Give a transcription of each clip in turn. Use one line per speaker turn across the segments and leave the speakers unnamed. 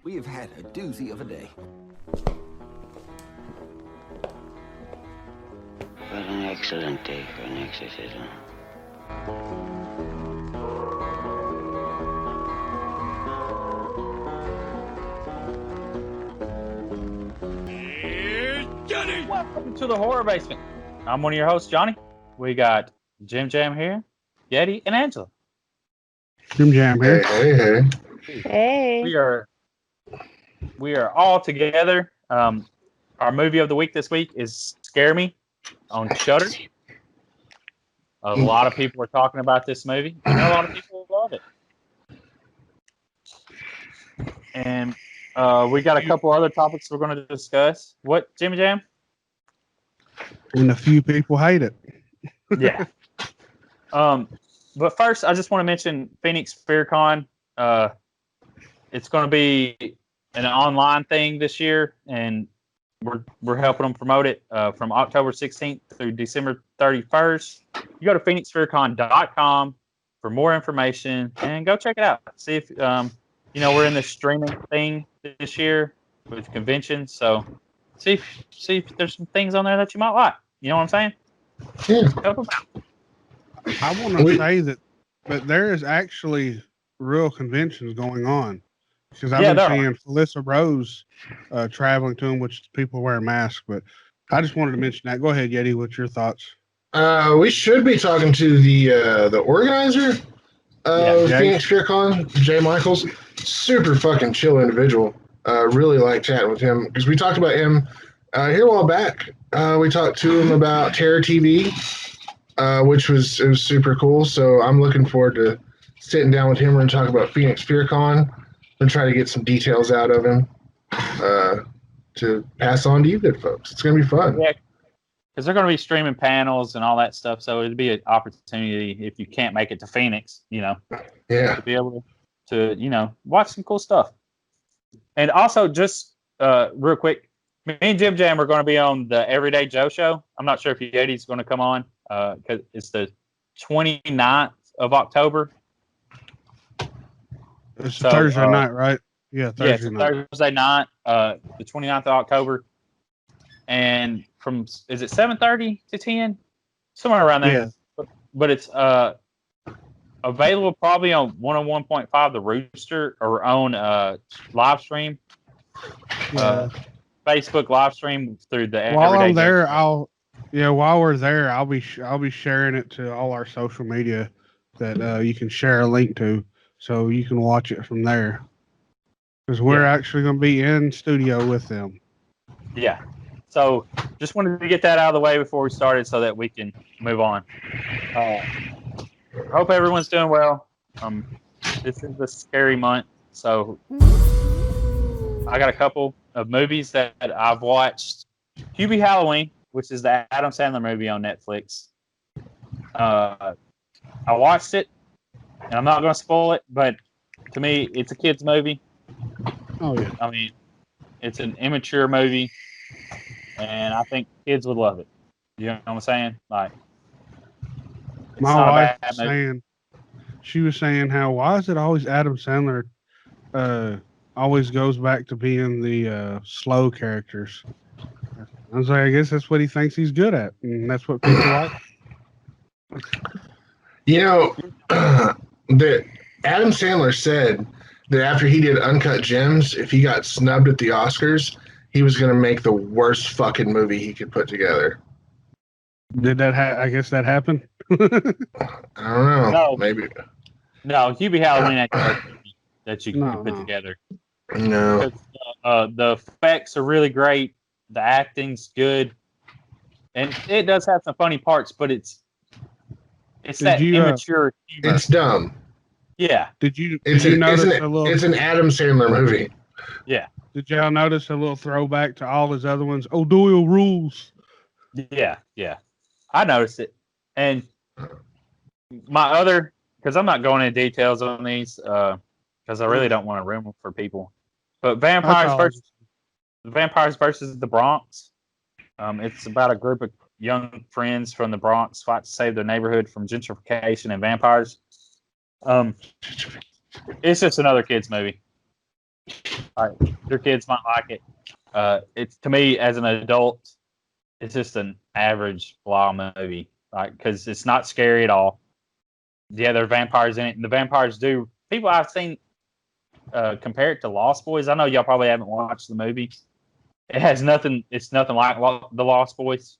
We have had a doozy of a day.
What an excellent day for an exorcism.
Welcome to the Horror Basement. I'm one of your hosts, Johnny. We got Jim Jam here, Yeti, and Angela.
Jim Jam here.
Hey.
Hey.
We are all together. Our movie of the week this week is Scare Me on Shudder. A lot of people are talking about this movie. I know a lot of people love it. And we got a couple other topics we're going to discuss. What, Jimmy Jam?
And a few people hate it.
Yeah. But first, I just want to mention Phoenix FearCon. It's going to be an online thing this year, and we're helping them promote it from October 16th through December 31st. You go to phoenixfearcon.com for more information and go check it out. See if we're in the streaming thing this year with conventions, so see if there's some things on there that you might like. You know what I'm saying?
Yeah.
Help them out.
I want to say that, but there is actually real conventions going on. Because I've been seeing Felissa Rose traveling to them, which people wear masks. But I just wanted to mention that. Go ahead, Yeti. What's your thoughts?
We should be talking to the organizer of Phoenix FearCon, Jay Michaels. Super fucking chill individual. Really like chatting with him because we talked about him here a while back. We talked to him about Terror TV, which was super cool. So I'm looking forward to sitting down with him and talk about Phoenix FearCon and try to get some details out of him to pass on to you good folks. It's going to be fun.
Yeah, because they're going to be streaming panels and all that stuff. So it'd be an opportunity if you can't make it to Phoenix, to be able to watch some cool stuff. And also, just real quick, me and Jim Jam are going to be on the Everyday Joe show. I'm not sure if Yeti's going to come on because it's the 29th of October.
It's Thursday night, right? Yeah, Thursday night.
Thursday night, the 29th of October. And is it 7:30 to 10? Somewhere around there. Yeah. But it's available probably on 101.5 The Rooster or on live stream. Facebook live stream through the
While
Everyday
I'm there,
Joe.
while we're there, I'll be sharing it to all our social media that you can share a link to. So you can watch it from there. Because we're actually going to be in studio with them. Yeah.
So just wanted to get that out of the way before we started so that we can move on. Hope everyone's doing well. This is a scary month. So I got a couple of movies that I've watched. Hubie Halloween, which is the Adam Sandler movie on Netflix. I watched it. And I'm not going to spoil it, but to me, it's a kid's movie.
Oh, yeah.
I mean, it's an immature movie, and I think kids would love it. You know what I'm saying? Like,
my wife was saying, she was saying why is it always Adam Sandler always goes back to being the slow characters? I was like, I guess that's what he thinks he's good at, and that's what people like.
That Adam Sandler said that after he did Uncut Gems, if he got snubbed at the Oscars, he was going to make the worst fucking movie he could put together.
Did that I guess that happened?
I don't know.
No,
maybe.
No, Hubie Halloween that you can put together.
No.
The effects are really great. The acting's good. And it does have some funny parts, but it's that immature humor.
It's dumb.
Yeah.
Did you notice
it's an Adam Sandler movie.
Yeah.
Did y'all notice a little throwback to all his other ones? Oh, Doyle Rules.
Yeah. I noticed it. And because I'm not going into details on these, because I really don't want to ruin them for people. But Vampires versus the Bronx. It's about a group of young friends from the Bronx fight to save their neighborhood from gentrification and vampires. It's just another kids movie. Your kids might like it. It's to me as an adult, it's just an average blah movie. Like because it's not scary at all. Yeah, there are vampires in it, and the vampires do. People I've seen compare it to Lost Boys. I know y'all probably haven't watched the movie. It has nothing. It's nothing like the Lost Boys.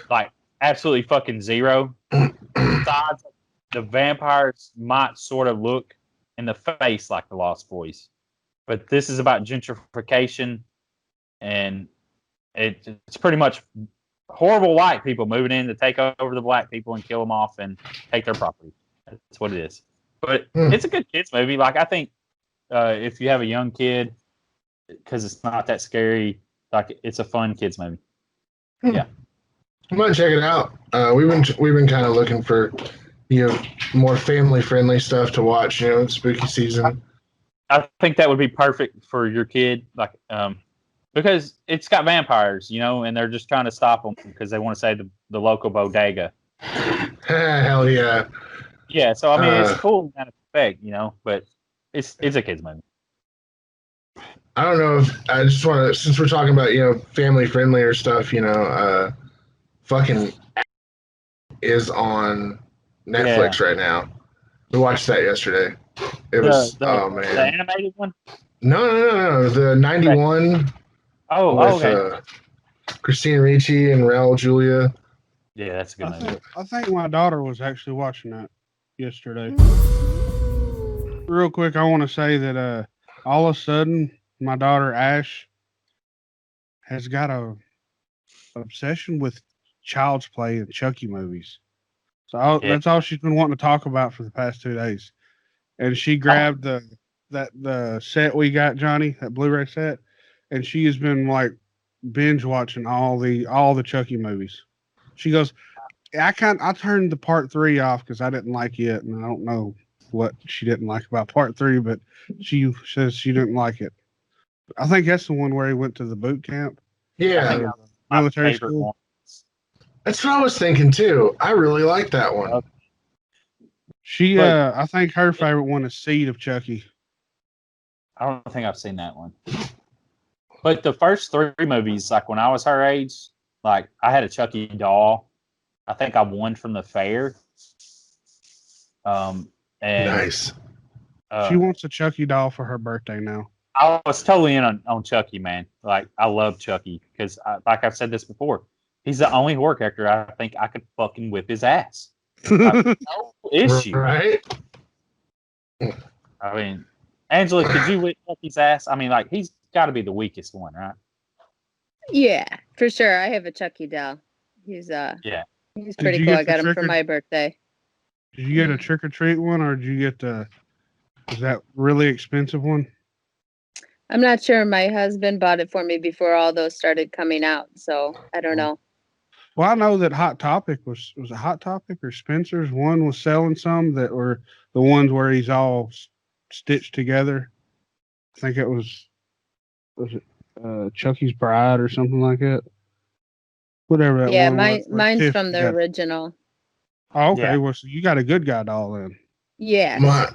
Like absolutely fucking zero. Besides, the vampires might sort of look in the face like the Lost Boys, but this is about gentrification, and it's pretty much horrible white people moving in to take over the black people and kill them off and take their property. That's what it is. But it's a good kids movie. Like I think if you have a young kid, because it's not that scary, like it's a fun kids movie. Yeah,
I'm gonna check it out. We've been kind of looking for more family friendly stuff to watch. Spooky season.
I think that would be perfect for your kid, like because it's got vampires, and they're just trying to stop them because they want to save the local bodega.
Hell yeah.
Yeah, so I mean it's cool kind of effect, but it's a kids movie.
I don't know if I just want to, since we're talking about family friendlier stuff, fucking is on Netflix right now. We watched that yesterday. It was oh man,
the animated one.
No, the 91. With,
okay.
Christina Ricci and Raul Julia.
Yeah, that's a good movie.
I think my daughter was actually watching that yesterday. Real quick, I want to say that all of a sudden, my daughter Ash has got a obsession with Child's Play and Chucky movies. So that's all she's been wanting to talk about for the past 2 days. And she grabbed the set we got, Johnny, that Blu-ray set, and she has been like binge watching all the Chucky movies. She goes, I turned the part 3 off because I didn't like it, and I don't know what she didn't like about part 3, but she says she didn't like it. I think that's the one where he went to the boot camp.
Yeah,
military school.
That's what I was thinking too. I really like that one.
I think her favorite one is Seed of Chucky.
I don't think I've seen that one. But the first 3 movies, like when I was her age, like I had a Chucky doll. I think I won from the fair. And
nice.
She wants a Chucky doll for her birthday now.
I was totally in on Chucky, man. Like I love Chucky because, like I've said this before, he's the only horror character I think I could fucking whip his ass. Like, no issue.
Right?
I mean, Angela, could you whip Chucky's ass? I mean, like he's got to be the weakest one, right?
Yeah, for sure. I have a Chucky doll. He's he's pretty cool. I got him for my birthday.
Did you get a trick or treat one, or did you get is that really expensive one?
I'm not sure. My husband bought it for me before all those started coming out, so I don't know.
Well, I know that Hot Topic was it Hot Topic or Spencer's one was selling some that were the ones where he's all stitched together. I think it was it Chucky's Bride or something like that. Whatever that
yeah,
one was.
Mine's from the original.
Oh, okay. Yeah. Well, so you got a good guy doll then.
Yeah.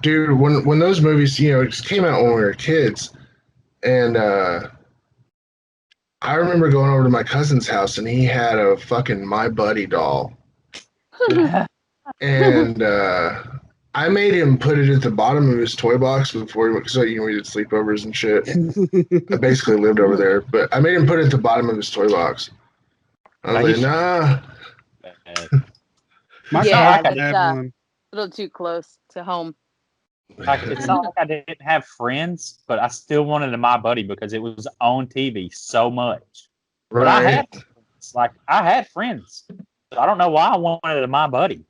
Dude, when those movies, just came out when we were kids, and I remember going over to my cousin's house, and he had a fucking My Buddy doll, and I made him put it at the bottom of his toy box before he went, because we did sleepovers and shit. I basically lived over there, but I made him put it at the bottom of his toy box. I was like, nah.
That's a little too close to home.
Like, it's not like I didn't have friends, but I still wanted a My Buddy because it was on TV so much. Right. But I had friends. I don't know why I wanted a My Buddy.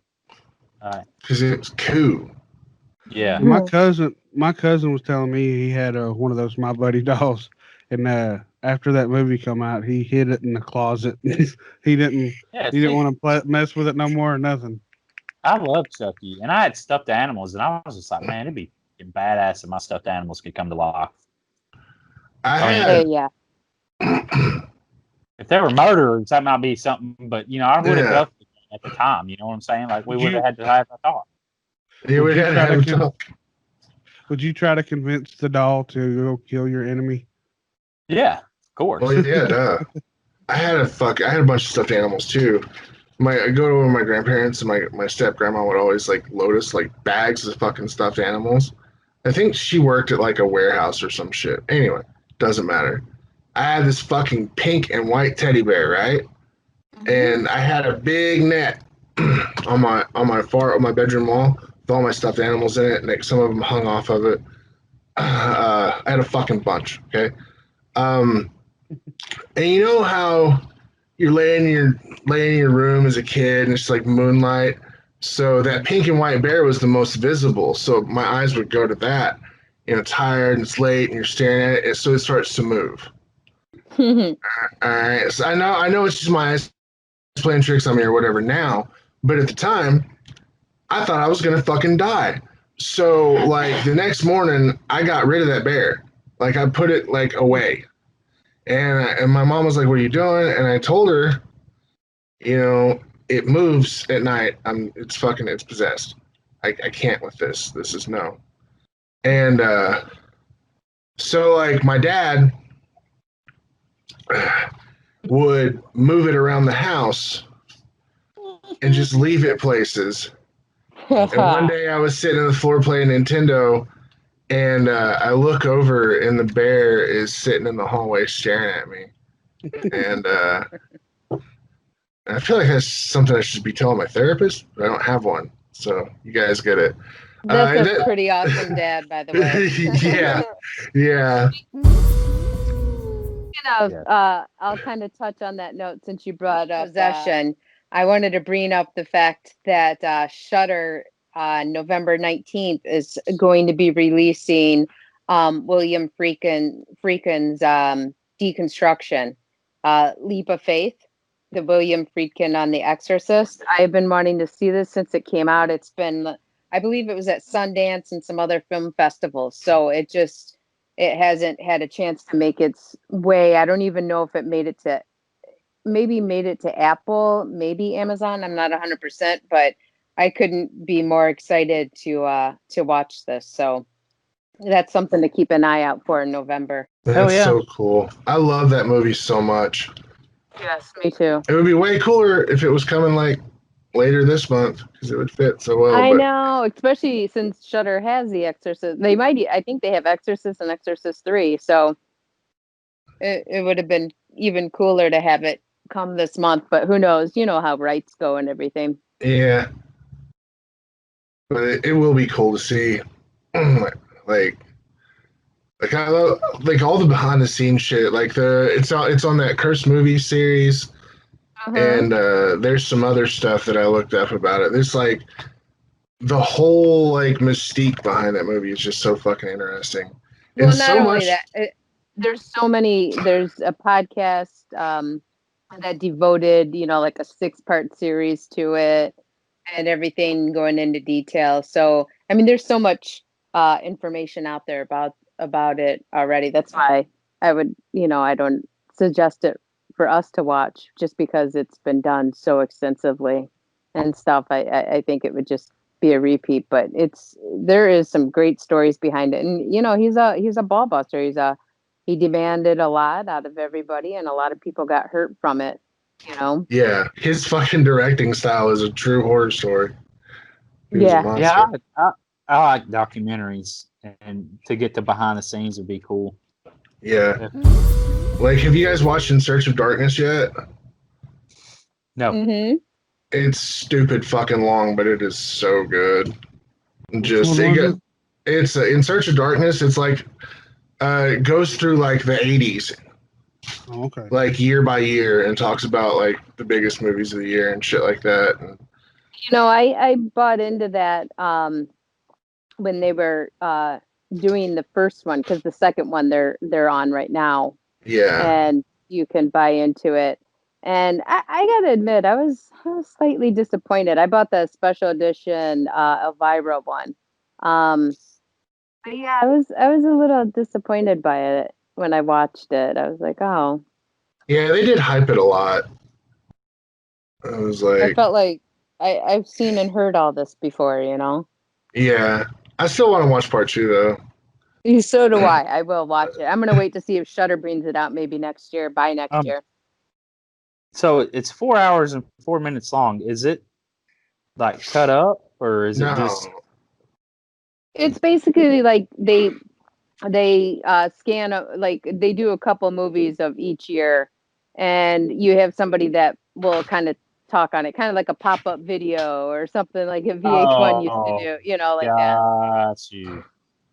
Because it was cool.
Yeah.
My cousin was telling me he had one of those My Buddy dolls, and after that movie come out, he hid it in the closet. he didn't want to mess with it no more or nothing.
I love Chucky, and I had stuffed animals, and I was just like, man, it'd be badass if my stuffed animals could come to life.
Yeah.
If they were murderers, that might be something, but I would have loved it at the time. You know what I'm saying? Like we would have had to have a thought.
Yeah, we had to have a talk.
Would you try to convince the doll to go kill your enemy?
Yeah, of course.
Well, yeah, duh. I had a bunch of stuffed animals too. I go over to my grandparents, and my step grandma would always like load us like bags of fucking stuffed animals. I think she worked at like a warehouse or some shit. Anyway, doesn't matter. I had this fucking pink and white teddy bear, right? And I had a big net on my bedroom wall with all my stuffed animals in it, and like, some of them hung off of it. I had a fucking bunch. Okay, and you know how you're laying in your room as a kid, and it's like moonlight. So that pink and white bear was the most visible. So my eyes would go to that. You know, tired and it's late, and you're staring at it, so it starts to move. All right, so I know it's just my eyes playing tricks on me or whatever now, but at the time, I thought I was gonna fucking die. So like the next morning, I got rid of that bear. Like I put it like away, and my mom was like, "What are you doing?" And I told her, you know, it moves at night. It's possessed. I can't with this. This is no. And so like my dad would move it around the house and just leave it places. And one day I was sitting on the floor playing Nintendo, and I look over and the bear is sitting in the hallway staring at me. And I feel like that's something I should be telling my therapist, but I don't have one. So you guys get it.
That's a pretty awesome dad, by the way.
Yeah.
I'll kind of touch on that note since you brought up possession. I wanted to bring up the fact that Shudder on November 19th is going to be releasing William Friedkin's Deconstruction, Leap of Faith, the William Friedkin on The Exorcist. I've been wanting to see this since it came out. It's been, I believe it was at Sundance and some other film festivals. So it hasn't had a chance to make its way. I don't even know if it made it to Apple, maybe Amazon. I'm not 100%, but I couldn't be more excited to watch this. So that's something to keep an eye out for in November.
That's so cool. I love that movie so much.
Yes, me too.
It would be way cooler if it was coming like later this month because it would fit so well.
I know, especially since Shudder has The Exorcist. I think they have Exorcist and Exorcist 3. So it would have been even cooler to have it come this month, but who knows? You know how rights go and everything.
Yeah. But it will be cool to see. like I love like all the behind the scenes shit. Like it's on that Cursed Movie series. And there's some other stuff that I looked up about it. There's like the whole like mystique behind that movie is just so fucking interesting.
Well, and not only that, there's a podcast that devoted, like a 6-part series to it and everything going into detail. So, I mean, there's so much information out there about it already. That's why I would, I don't suggest it for us to watch just because it's been done so extensively and stuff. I think it would just be a repeat, but there is some great stories behind it. And he's a ball buster. He demanded a lot out of everybody, and a lot of people got hurt from it.
Yeah, his fucking directing style is a true horror story.
I like documentaries, and to get to behind the scenes would be cool.
Yeah. Like, have you guys watched In Search of Darkness yet?
No.
Mm-hmm.
It's stupid fucking long, but it is so good. It's In Search of Darkness. It's like it goes through like the 80s.
Oh, okay.
Like year by year, and talks about like the biggest movies of the year and shit like that. And,
I bought into that when they were doing the first one, because the second one they're on right now.
Yeah.
And you can buy into it. And I gotta admit, I was slightly disappointed. I bought the special edition Elvira one. But yeah, I was a little disappointed by it when I watched it. I was like, oh.
Yeah, they did hype it a lot. I was like,
I felt like I've seen and heard all this before,
Yeah, I still want to watch part 2 though.
So do I. I will watch it. I'm gonna wait to see if Shudder brings it out maybe next year. By next year.
So it's 4 hours and 4 minutes long. Is it like cut up, or is it just?
It's basically like they scan like they do a couple movies of each year, and you have somebody that will kind of talk on it, kind of like a pop-up video or something like a VH1 used to do, like that.
Got you.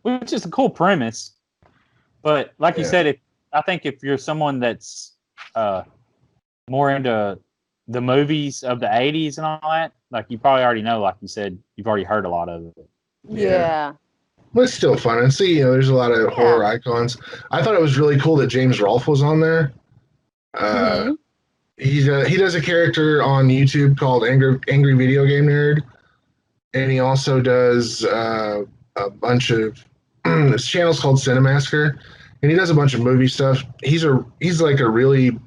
Which is a cool premise, but like you said, I think if you're someone that's more into the movies of the 80s and all that, like you probably already know, like you said, you've already heard a lot of it.
Yeah.
But it's still fun. And see, there's a lot of horror icons. I thought it was really cool that James Rolfe was on there. He does a character on YouTube called Angry Video Game Nerd, and he also does a bunch of his channel's called Cinemasker, and he does a bunch of movie stuff. He's like a really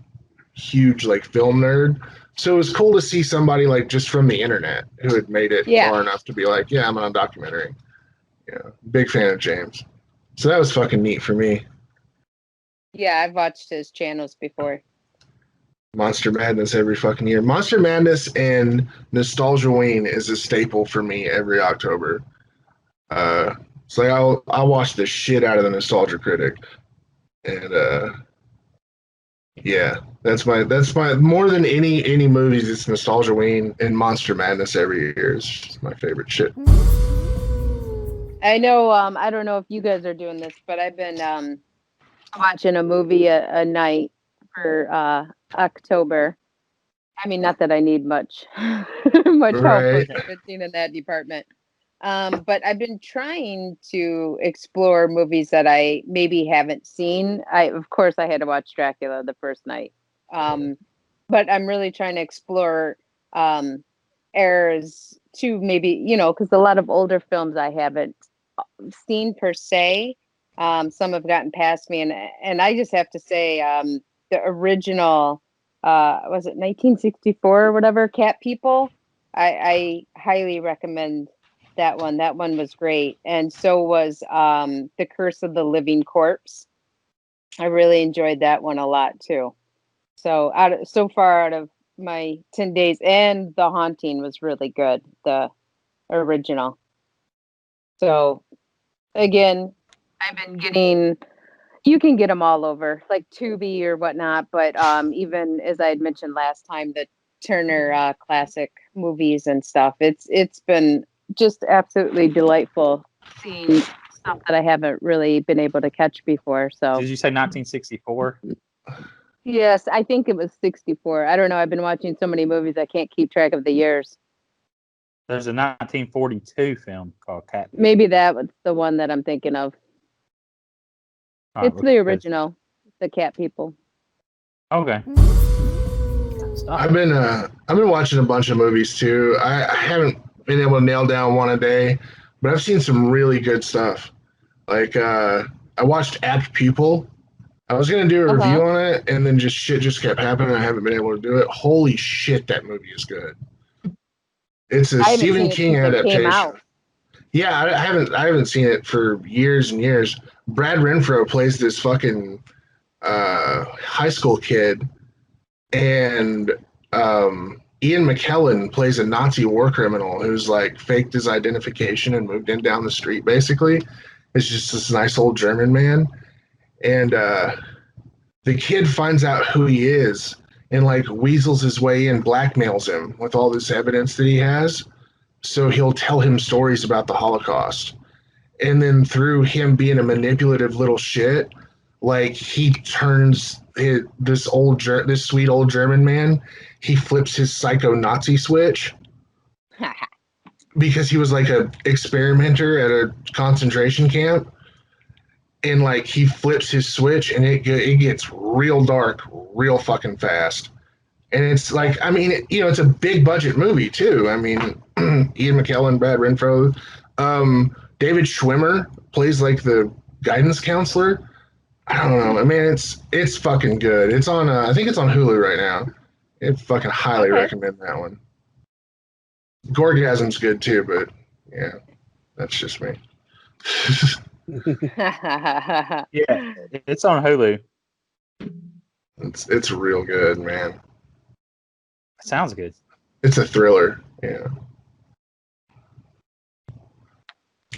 huge like film nerd. So it was cool to see somebody like just from the internet who had made it far enough to be like, yeah, I'm on a documentary. Big fan of James. So that was fucking neat for me.
Yeah, I've watched his channels before.
Monster Madness every fucking year. Monster Madness and Nostalgiaween is a staple for me every October. So I'll watch the shit out of the Nostalgia Critic. And yeah, that's my more than any movies, it's Nostalgiaween and Monster Madness every year is just my favorite shit.
I know, I don't know if you guys are doing this, but I've been watching a movie a night for October. I mean, not that I need much help with in that department. But I've been trying to explore movies that I maybe haven't seen. Of course, I had to watch Dracula the first night. But I'm really trying to explore eras too, maybe, because a lot of older films I haven't seen per se. Some have gotten past me, and I just have to say, the original, was it 1964 or whatever, Cat People? I highly recommend that one. That one was great, and so was The Curse of the Living Corpse. I really enjoyed that one a lot too. So so far out of my 10 days, and The Haunting was really good, the original. So again, I've been getting, you can get them all over, like Tubi or whatnot, but even as I had mentioned last time, the Turner classic movies and stuff, it's been just absolutely delightful seeing stuff that I haven't really been able to catch before. So
did you say 1964?
Yes, I think it was 64. I don't know. I've been watching so many movies I can't keep track of the years.
There's a 1942 film called Cat.
Maybe that was the one that I'm thinking of. It's the original, The Cat People.
Okay.
I've been watching a bunch of movies too. I haven't been able to nail down one a day, but I've seen some really good stuff. Like I watched Apt Pupil. I was gonna do a review on it, and then shit just kept happening. I haven't been able to do it. Holy shit, that movie is good. It's a Stephen King adaptation. Yeah, I haven't seen it for years and years. Brad Renfro plays this fucking high school kid, and Ian McKellen plays a Nazi war criminal who's like faked his identification and moved in down the street. Basically, it's just this nice old German man, and the kid finds out who he is and like weasels his way in, blackmails him with all this evidence that he has. So he'll tell him stories about the Holocaust. And then through him being a manipulative little shit, like he turns this sweet old German man, he flips his psycho Nazi switch because he was like a experimenter at a concentration camp. And like he flips his switch and it gets real dark real fucking fast. And it's like, I mean, it's a big budget movie too. I mean, Ian McKellen, Brad Renfro, David Schwimmer plays like the guidance counselor. I don't know. I mean, it's fucking good. It's on, I think it's on Hulu right now. I fucking highly recommend that one. Gorgasm's good too, but yeah. That's just me.
Yeah, it's on Hulu.
It's real good, man.
Sounds good.
It's a thriller. Yeah.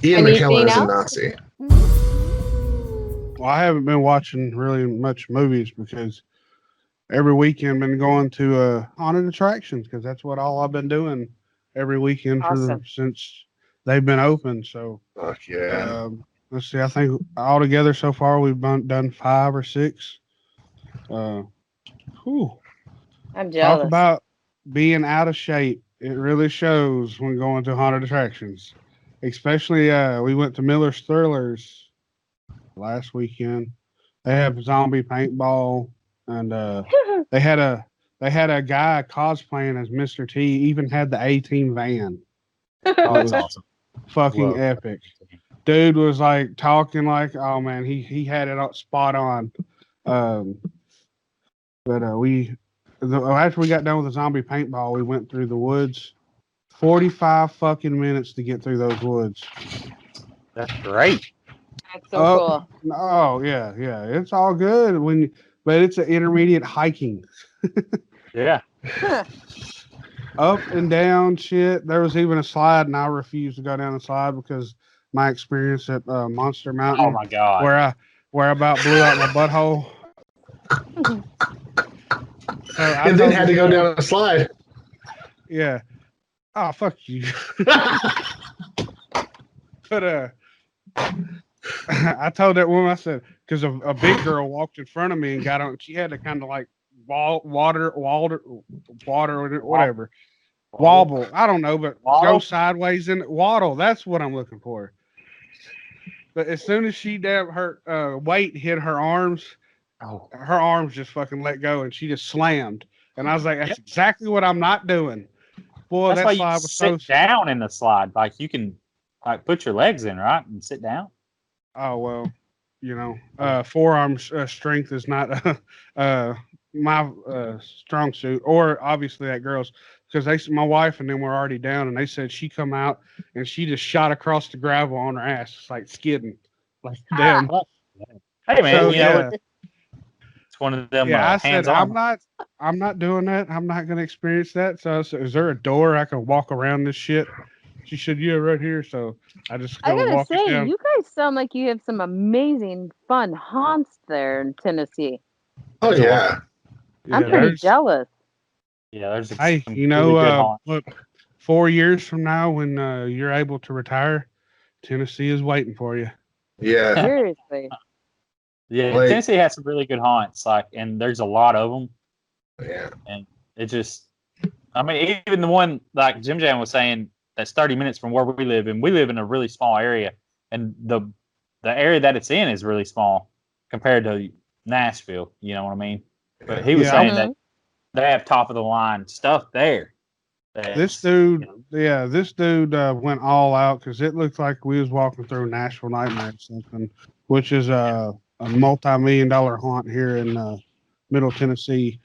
Ian
Anything
McKellen is a
else?
Nazi.
Well, I haven't been watching really much movies because every weekend been going to haunted attractions because that's what all I've been doing every weekend since they've been open. So,
Fuck yeah.
let's see. I think altogether so far we've done 5 or 6.
I'm jealous.
Talk about being out of shape. It really shows when going to haunted attractions. Especially, we went to Miller's Thrillers last weekend. They have zombie paintball, and they had a guy cosplaying as Mr. T. Even had the A-Team van.
Oh, that's awesome.
Fucking epic. Dude was like talking like, oh man, he had it spot on. But after we got done with the zombie paintball, we went through the woods. 45 fucking minutes to get through those woods.
That's great.
That's so cool.
Oh yeah. It's all good but it's an intermediate hiking.
Yeah.
Up and down shit. There was even a slide, and I refused to go down the slide because my experience at Monster Mountain.
Oh my god.
Where I about blew out my butthole.
And then had to go down a slide.
Yeah. Oh, fuck you. But I told that woman, I said, because a big girl walked in front of me and got on. She had to kind of like water, whatever. Wobble. I don't know, but go sideways and waddle. That's what I'm looking for. But as soon as her weight hit her arms, her arms just fucking let go and she just slammed. And I was like, that's exactly what I'm not doing. Boy,
that's why you sit down in the slide. Like you can like put your legs in, right, and sit down.
Oh well, forearm strength is not my strong suit, or obviously that girl's, because my wife and them were already down, and they said she come out and she just shot across the gravel on her ass, like skidding, like them.
Hey man, it's one of them.
Yeah, I said I'm not doing that. I'm not going to experience that. So I said, is there a door I can walk around this shit? She said, yeah, right here. So I just go walk it down.
You guys sound like you have some amazing fun haunts there in Tennessee.
Oh yeah.
I'm pretty jealous.
Yeah, there's
look, 4 years from now when you're able to retire, Tennessee is waiting for you.
Yeah.
Seriously.
Yeah, Tennessee has some really good haunts, and there's a lot of them.
Yeah.
And it just, I mean, even the one like Jim Jam was saying, that's 30 minutes from where we live, and we live in a really small area, and the area that it's in is really small compared to Nashville. You know what I mean? But he was saying that they have top of the line stuff there.
This dude went all out because it looked like we was walking through Nashville Nightmare or something, which is a multi-million-dollar haunt here in Middle Tennessee.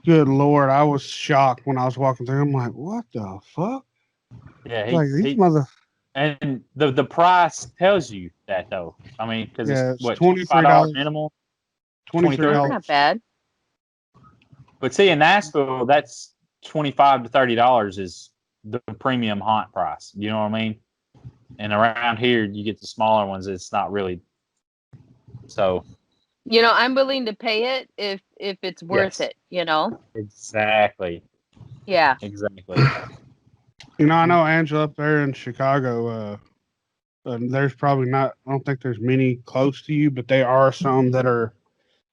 Good Lord, I was shocked when I was walking through. I'm like, what the fuck?
Yeah, and the price tells you that though. I mean, because it's what $25 minimal.
$23. Not bad.
But see, in Nashville, that's $25 to $30 is the premium haunt price. You know what I mean? And around here, you get the smaller ones. It's not really. So.
I'm willing to pay it if it's worth it.
Exactly.
Yeah.
Exactly.
I know Angela up there in Chicago. There's probably not. I don't think there's many close to you, but there are some that are,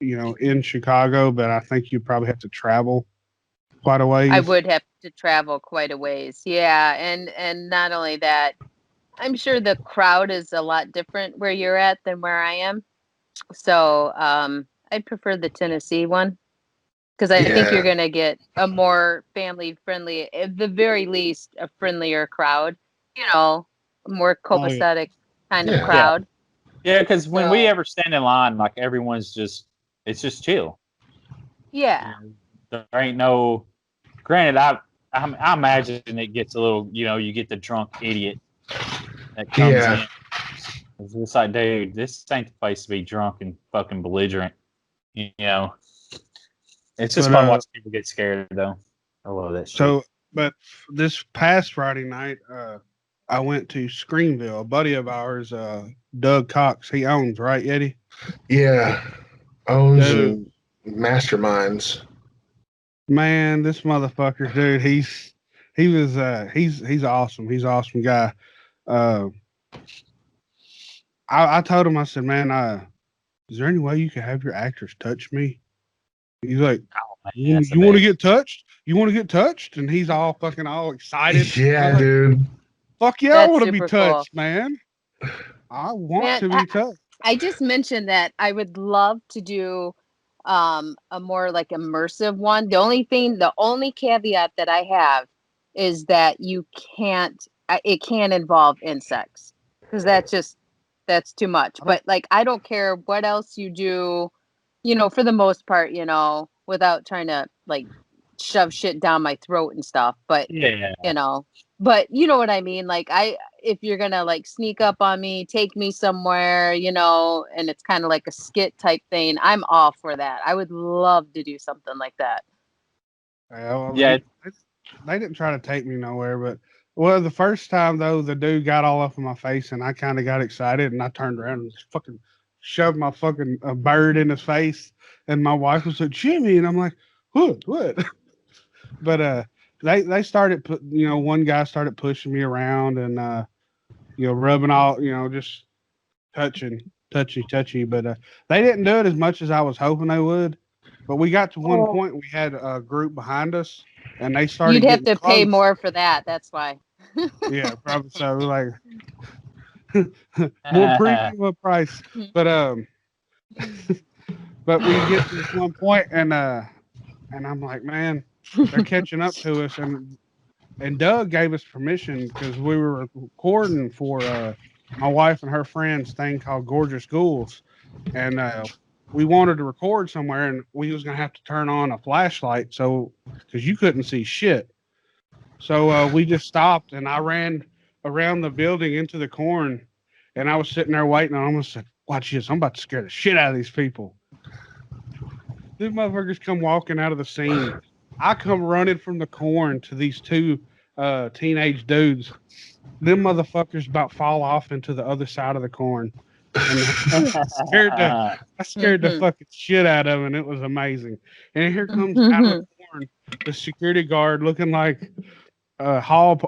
in Chicago. But I think you probably have to travel quite a ways.
I would have to travel quite a ways. Yeah, and not only that, I'm sure the crowd is a lot different where you're at than where I am. So I'd prefer the Tennessee one. Because I think you're going to get a more family-friendly, at the very least, a friendlier crowd. A more copacetic kind of crowd.
Yeah, because when we ever stand in line, like everyone's it's just chill.
Yeah.
There ain't no. Granted, I imagine it gets a little. You get the drunk idiot that comes in. It's like, dude, this ain't the place to be drunk and fucking belligerent. You know, it's just fun watching people get scared, though. I love that shit.
So, but this past Friday night, I went to Screamville. A buddy of ours, Doug Cox, he owns, right, Yeti?
Yeah, owns and masterminds.
Man, this motherfucker, dude, he's awesome. He's an awesome guy. I told him, I said, man, is there any way you can have your actors touch me? He's like, you want to get touched? You want to get touched? And he's all fucking all excited.
Yeah,
like,
dude.
Fuck yeah, I want to be touched, man. I want to be touched.
I just mentioned that I would love to do a more like immersive one. The only caveat that I have is that it can involve insects, because that's too much. But like, I don't care what else you do, for the most part, without trying to like shove shit down my throat and stuff. But but you know what I mean? Like, if you're gonna like sneak up on me, take me somewhere, and it's kind of like a skit type thing, I'm all for that. I would love to do something like that.
They didn't try to take me nowhere, but the first time though, the dude got all up in my face, and I kind of got excited, and I turned around and just fucking shoved my fucking bird in his face, and my wife was like, Jimmy, and I'm like, what? But they started one guy started pushing me around and rubbing all, just touchy, but they didn't do it as much as I was hoping they would. But we got to one point, we had a group behind us, and they started.
You'd have to
close.
pay more for that. That's why.
Yeah, probably so. Like more premium price, but but we get to this one point, and I'm like, man, they're catching up to us, and Doug gave us permission because we were recording for my wife and her friend's thing called Gorgeous Ghouls, and we wanted to record somewhere, and we was gonna have to turn on a flashlight, so because you couldn't see shit. So we just stopped, and I ran around the building into the corn, and I was sitting there waiting. And I almost said, "Watch this! I'm about to scare the shit out of these people." These motherfuckers come walking out of the scene. I come running from the corn to these two teenage dudes. Them motherfuckers about fall off into the other side of the corn. And I scared the fucking shit out of them, and it was amazing. And here comes out of the corn the security guard looking like a hall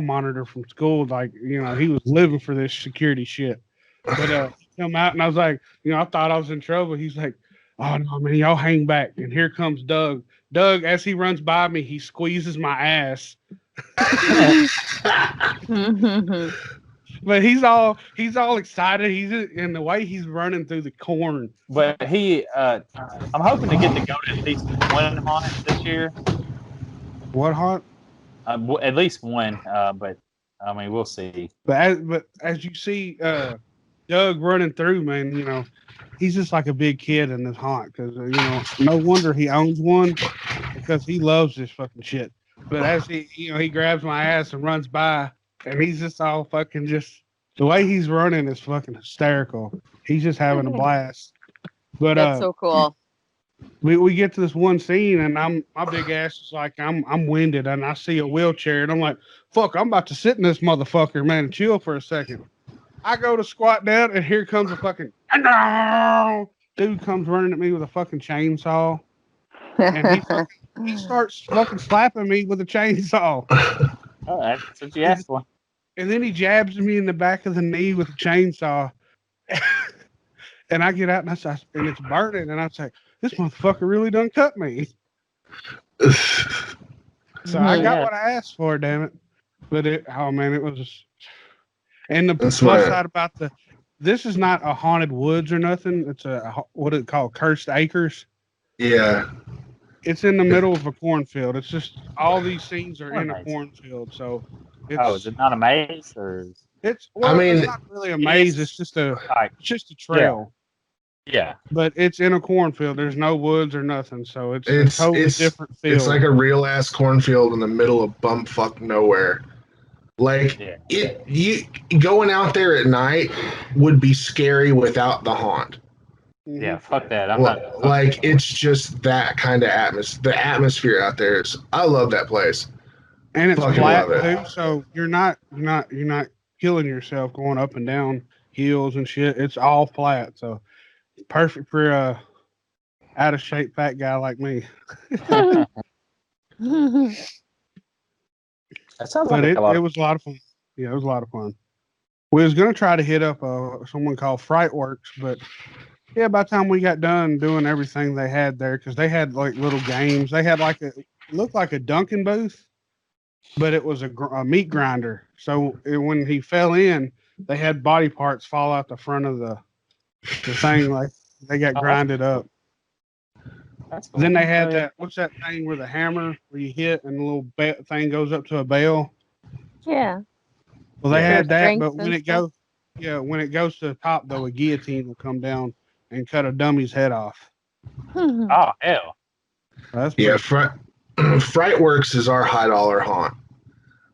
monitor from school. Like, he was living for this security shit. But he come out, and I was like, I thought I was in trouble. He's like, oh no, man, y'all hang back. And here comes Doug. Doug, as he runs by me, he squeezes my ass. But he's all excited. And the way he's running through the corn.
But I'm hoping to get to go to at least one haunt this year.
What haunt?
At least one. But I mean, we'll see.
But as you see, Doug running through, man, he's just like a big kid in this haunt because no wonder he owns one because he loves this fucking shit. But as he grabs my ass and runs by, and he's just all fucking the way he's running is fucking hysterical. He's just having a blast. But
that's so cool.
We get to this one scene, and my big ass is like I'm winded, and I see a wheelchair, and I'm like, fuck, I'm about to sit in this motherfucker, man, and chill for a second. I go to squat down, and here comes a fucking dude comes running at me with a fucking chainsaw, and he starts fucking slapping me with a chainsaw.
Oh, that's what you asked for.
And then he jabs me in the back of the knee with a chainsaw, and I get out and and it's burning, and I say, this motherfucker really done cut me. So I got what I asked for, damn it. But it was. And the plus side about this is not a haunted woods or nothing. It's what it called Cursed Acres.
Yeah.
It's in the middle of a cornfield. It's just all these scenes are in a cornfield. So
is it not a maze or?
It's not really a maze. It's just a trail.
Yeah.
But it's in a cornfield. There's no woods or nothing. So it's a totally different field.
It's like a real ass cornfield in the middle of bumfuck nowhere. Like
Yeah.
you going out there at night would be scary without the haunt.
Yeah, fuck that. I'm not
like it's just that kind of atmosphere. The atmosphere out there is. I love that place.
And it's
Fucking
flat
love it.
too, so you're not killing yourself going up and down hills and shit. It's all flat, so perfect for a out of shape fat guy like me.
that sounds
But
like a lot.
it was a lot of fun. Yeah, it was a lot of fun. We was gonna try to hit up someone called Frightworks, but yeah, by the time we got done doing everything they had there, because they had like little games. They had like it looked like a Dunkin' booth, but it was a meat grinder. So when he fell in, they had body parts fall out the front of the thing, like they got grinded up.
That's cool.
Then they had that. What's that thing where the hammer where you hit and the little thing goes up to a bell?
Yeah.
Well, they had that,
Drinks
but when
and
it goes, when it goes to the top, though, a guillotine will come down and cut a dummy's head off.
Oh hell.
That's
Frightworks is our high dollar haunt.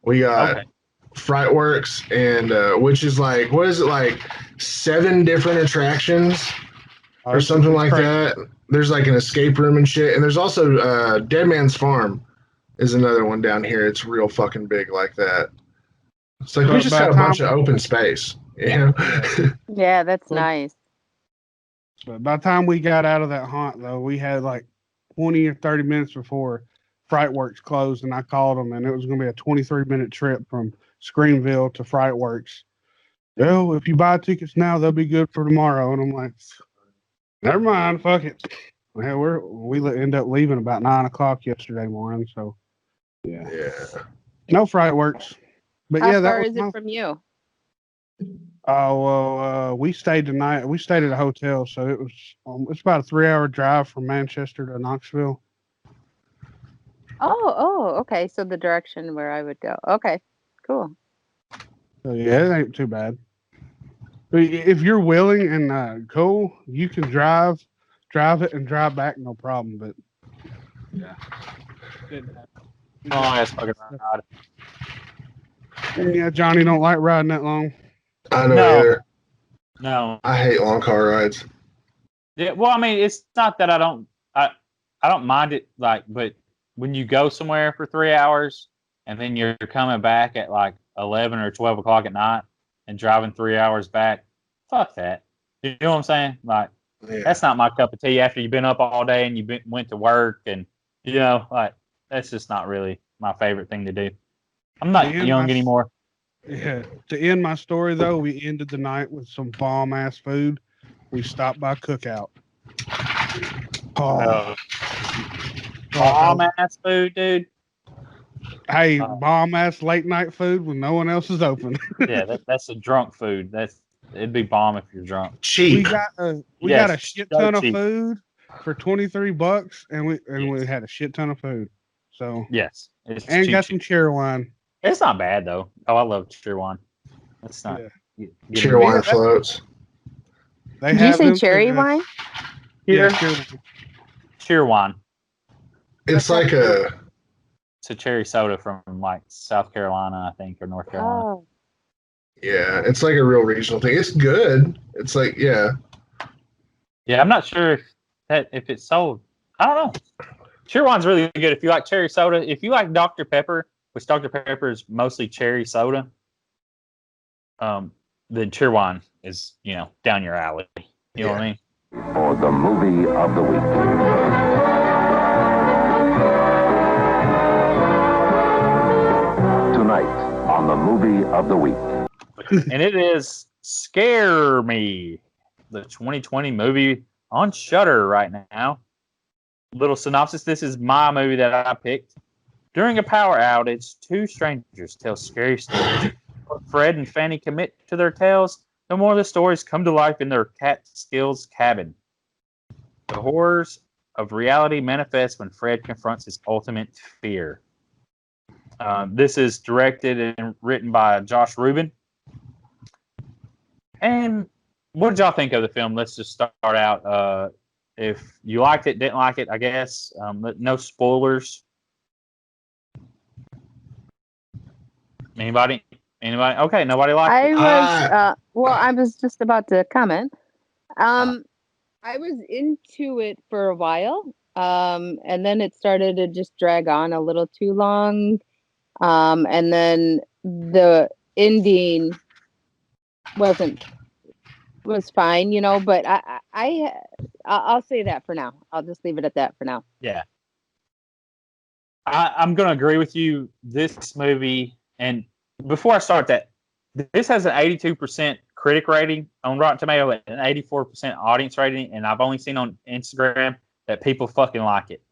We got Frightworks, and which is like, what is it, like 7 different attractions or something like that. There's like an escape room and shit, and there's also Dead Man's Farm is another one down here. It's real fucking big like that. It's like we just got a bunch of open space, you know?
Yeah, that's nice.
But by the time we got out of that haunt, though, we had like 20 or 30 minutes before Frightworks closed, and I called them, and it was going to be a 23-minute trip from Screamville to Frightworks. Oh, if you buy tickets now, they'll be good for tomorrow. And I'm like, never mind, fuck it. Well, we end up leaving about 9 o'clock yesterday morning, so yeah. No Frightworks. But
How
yeah,
far is it from you?
Oh, well, we stayed tonight. We stayed at a hotel, so it was it's about a 3-hour drive from Manchester to Knoxville.
Oh, okay. So the direction where I would go. Okay, cool.
So yeah, it ain't too bad. If you're willing and cool, you can drive it and drive back, no problem. But yeah,
Oh, that's fucking ride.
Yeah, Johnny don't like riding that long.
I know either.
No.
I hate long car rides.
Yeah, well, I mean, it's not that I don't mind it, like, but when you go somewhere for 3 hours and then you're coming back at like 11 or 12 o'clock at night and driving 3 hours back, fuck that. You know what I'm saying? Like, that's not my cup of tea after you've been up all day and you went to work, and you know, like, that's just not really my favorite thing to do. I'm not young anymore.
Yeah. To end my story, though, we ended the night with some bomb-ass food. We stopped by Cookout.
Bomb-ass food, dude.
Hey, bomb-ass late-night food when no one else is open.
Yeah, that's a drunk food. It'd be bomb if you're drunk.
Cheap.
We got a shit ton of food for $23, and we had a shit ton of food. So
yes, it's
and
cheap,
got some cherry wine.
It's not bad though. Oh, I love cherry wine. That's not
cherry wine floats.
Did you say cherry wine?
Yeah, cherry wine.
It's like
it's a cherry soda from like South Carolina, I think, or North Carolina.
Oh.
Yeah, it's like a real regional thing. It's good. It's like, yeah.
Yeah, I'm not sure if it's sold. I don't know. Cherry wine's really good if you like cherry soda. If you like Dr. Pepper, which Dr. Pepper is mostly cherry soda, then cherry wine is, down your alley. You know what I mean?
Or the movie of the week. Tonight on the movie of the week.
And it is Scare Me, the 2020 movie on Shudder right now. Little synopsis. This is my movie that I picked. During a power outage, 2 strangers tell scary stories. When Fred and Fanny commit to their tales, the more the stories come to life in their Catskills cabin. The horrors of reality manifest when Fred confronts his ultimate fear. This is directed and written by Josh Rubin. And what did y'all think of the film? Let's just start out. If you liked it, didn't like it, I guess. No spoilers. Anybody? Anybody? Okay, nobody liked it.
I was just about to comment. I was into it for a while, and then it started to just drag on a little too long, and then the ending was fine, but I'll say that for now. I'll just leave it at that for now.
Yeah. I'm going to agree with you. This movie, and before I start that, this has an 82% critic rating on Rotten Tomato and an 84% audience rating, and I've only seen on Instagram that people fucking like it.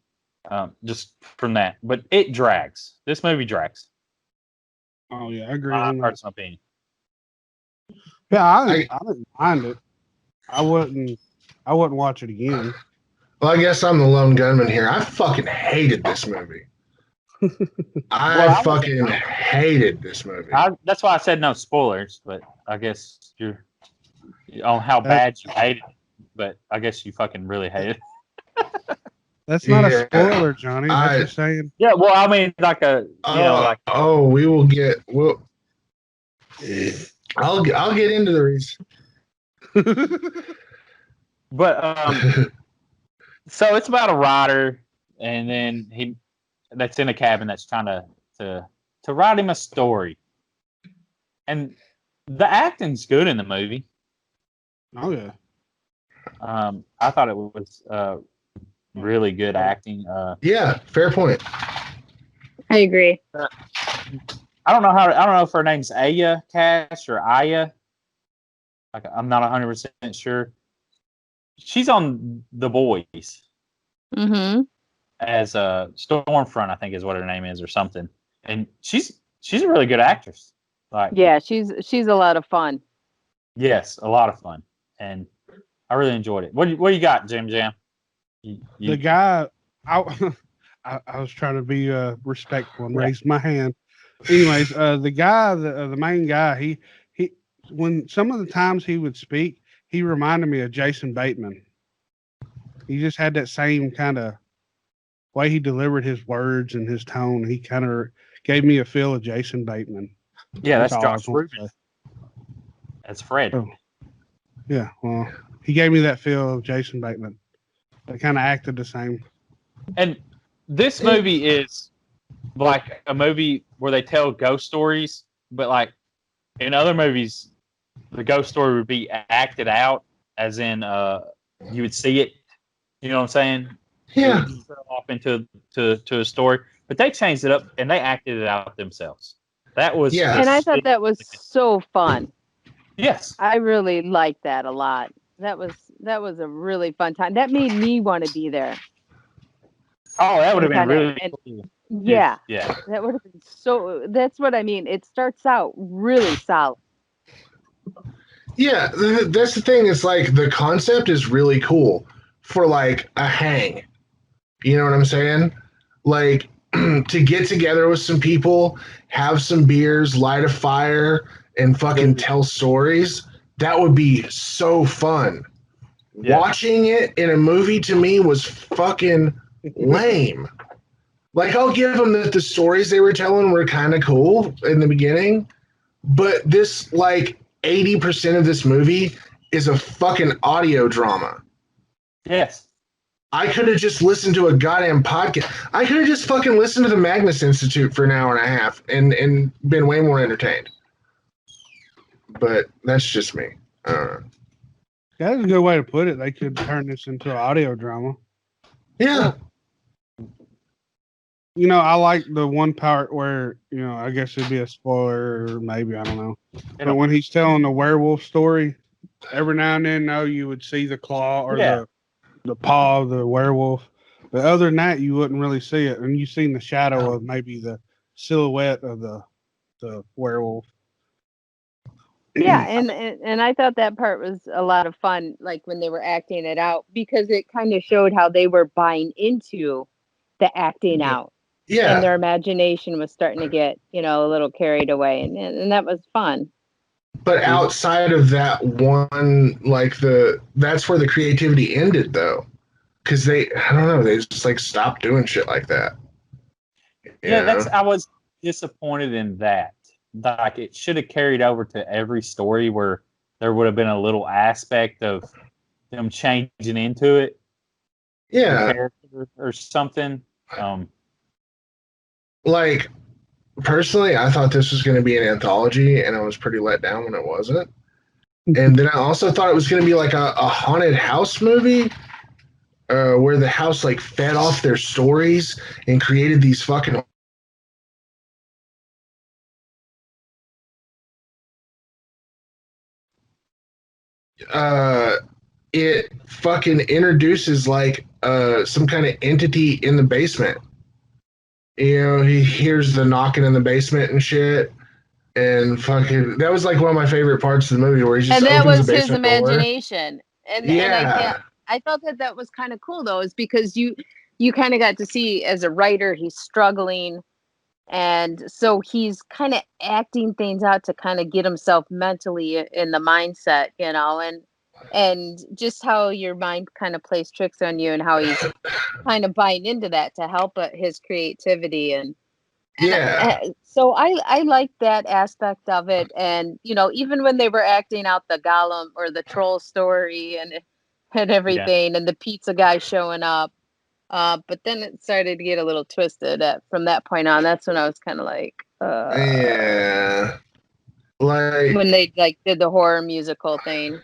Just from that. But it drags. This movie drags.
Oh, yeah, I agree.
My personal opinion.
Yeah, I didn't mind it. I wouldn't watch it again.
Well, I guess I'm the lone gunman here. I fucking hated this movie. I fucking hated this movie.
That's why I said no spoilers, but I guess you're on how bad you hated it, but I guess you fucking really hate it.
That's not a spoiler, Johnny. That's just saying.
Yeah, well, I mean,
we will get. I'll get into the reason.
But so it's about a writer, and then that's in a cabin that's trying to write him a story, and the acting's good in the movie.
Oh yeah.
I thought it was really good acting.
Yeah, fair point.
I agree.
I don't know if her name's Aya Cash or Aya. I'm not 100% sure. She's on The Boys.
Mm-hmm.
As a Stormfront, I think is what her name is, or something. And she's a really good actress.
Yeah, she's a lot of fun.
Yes, a lot of fun, and I really enjoyed it. What do you got, Jim Jam?
The guy, I was trying to be respectful and raise my hand. Anyways, the guy, the main guy, he when some of the times he would speak, he reminded me of Jason Bateman. He just had that same kind of way he delivered his words and his tone. He kind of gave me a feel of Jason Bateman.
Yeah, that's Josh Rubin. That's Fred.
Oh. Yeah, well, he gave me that feel of Jason Bateman. They kind of acted the same.
And this movie is like a movie where they tell ghost stories, but like in other movies, the ghost story would be acted out, as in you would see it. You know what I'm saying?
Yeah.
Off into a story, but they changed it up and they acted it out themselves. That was
and I thought that was so fun.
Yes,
I really liked that a lot. That was a really fun time. That made me want to be there.
Oh, that would have been really cool.
Yeah.
Yeah.
That would have been so. That's what I mean. It starts out really solid.
Yeah, that's the thing. It's like the concept is really cool for like a hang. You know what I'm saying? Like to get together with some people, have some beers, light a fire, and fucking tell stories. That would be so fun. Yeah. Watching it in a movie to me was fucking lame. Like, I'll give them that the stories they were telling were kind of cool in the beginning, but this, like, 80% of this movie is a fucking audio drama.
Yes.
I could have just listened to a goddamn podcast. I could have just fucking listened to the Magnus Institute for an hour and a half and been way more entertained. But that's just me. I don't know.
That's a good way to put it. They could turn this into an audio drama.
Yeah.
You know, I like the one part where, you know, I guess it'd be a spoiler or maybe, I don't know. But when he's telling the werewolf story, every now and then, you would see the claw or the paw of the werewolf. But other than that, you wouldn't really see it. And you seen the shadow of maybe the silhouette of the werewolf.
Yeah, and I thought that part was a lot of fun, like when they were acting it out, because it kind of showed how they were buying into the acting out.
Yeah.
And their imagination was starting to get, a little carried away, and that was fun.
But outside of that one, like that's where the creativity ended, though, because they just like stopped doing shit like that.
Yeah, I was disappointed in that. like it should have carried over to every story where there would have been a little aspect of them changing into it.
Yeah.
Character or something.
Like, personally, I thought this was going to be an anthology, and I was pretty let down when it wasn't. And then I also thought it was going to be like a haunted house movie, where the house like fed off their stories and created these fucking. It fucking introduces like some kind of entity in the basement. You know, he hears the knocking in the basement and shit. And fucking, that was like one of my favorite parts of the movie where he just
and that
opens
was
the
his
basement door.
imagination. And I thought that was kind of cool though, is because you kind of got to see as a writer he's struggling, and so he's kind of acting things out to kind of get himself mentally in the mindset, and just how your mind kind of plays tricks on you, and how he's kind of buying into that to help his creativity. And so I like that aspect of it. And even when they were acting out the golem or the troll story and everything, and the pizza guy showing up, but then it started to get a little twisted from that point on. That's when I was kind of like
like
when they like did the horror musical thing.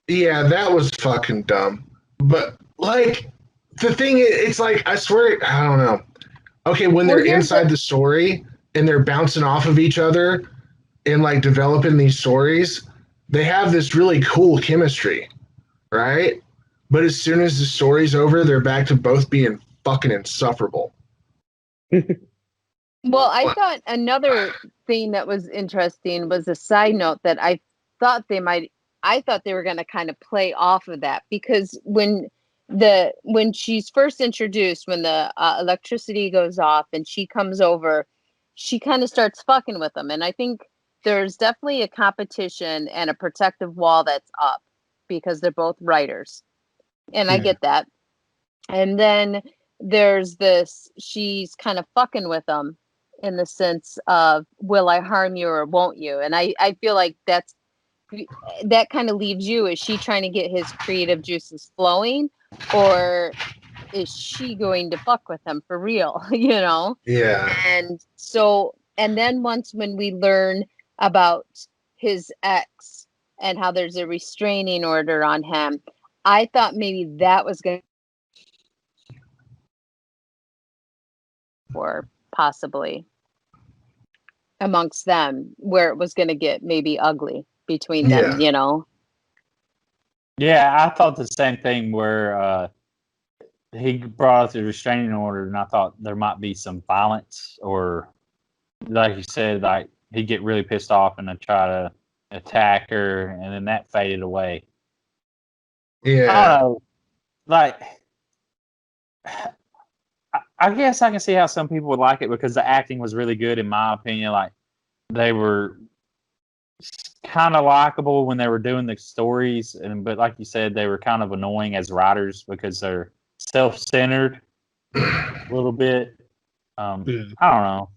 Yeah, that was fucking dumb. But like the thing is, it's like, I swear, I don't know. Okay, when they're inside the story and they're bouncing off of each other and like developing these stories, they have this really cool chemistry, right? But as soon as the story's over, they're back to both being fucking insufferable.
Well, I thought another thing that was interesting was a side note that I thought they were going to kind of play off of that, because when she's first introduced, when the electricity goes off and she comes over, she kind of starts fucking with them. And I think there's definitely a competition and a protective wall that's up because they're both writers. And I get that. And then there's this, she's kind of fucking with them in the sense of, will I harm you or won't you? And I feel like that kind of leaves you. Is she trying to get his creative juices flowing, or is she going to fuck with him for real?
Yeah.
And then when we learn about his ex and how there's a restraining order on him, I thought maybe that was going to, or possibly amongst them, where it was going to get maybe ugly between them,
Yeah, I thought the same thing, where he brought up the restraining order, and I thought there might be some violence, or like you said, like he'd get really pissed off and then try to attack her, and then that faded away.
Yeah.
I don't know. Like, I guess I can see how some people would like it, because the acting was really good, in my opinion. Like, they were kind of likable when they were doing the stories, but like you said, they were kind of annoying as writers because they're self-centered a little bit. I don't know.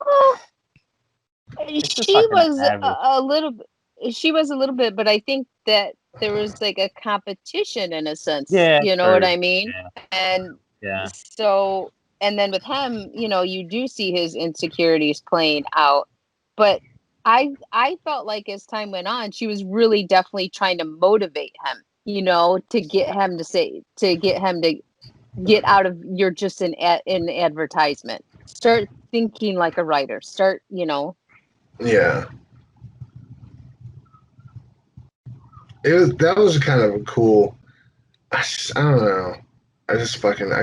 Well, she was a little bit, but I think that there was like a competition in a sense.
Yeah,
you know what I mean?
Yeah.
So, and then with him, you do see his insecurities playing out. But I felt like as time went on, she was really definitely trying to motivate him, to get him to get out of, you're just an advertisement. Start thinking like a writer. Start,
Yeah. That was kind of cool. I don't know. I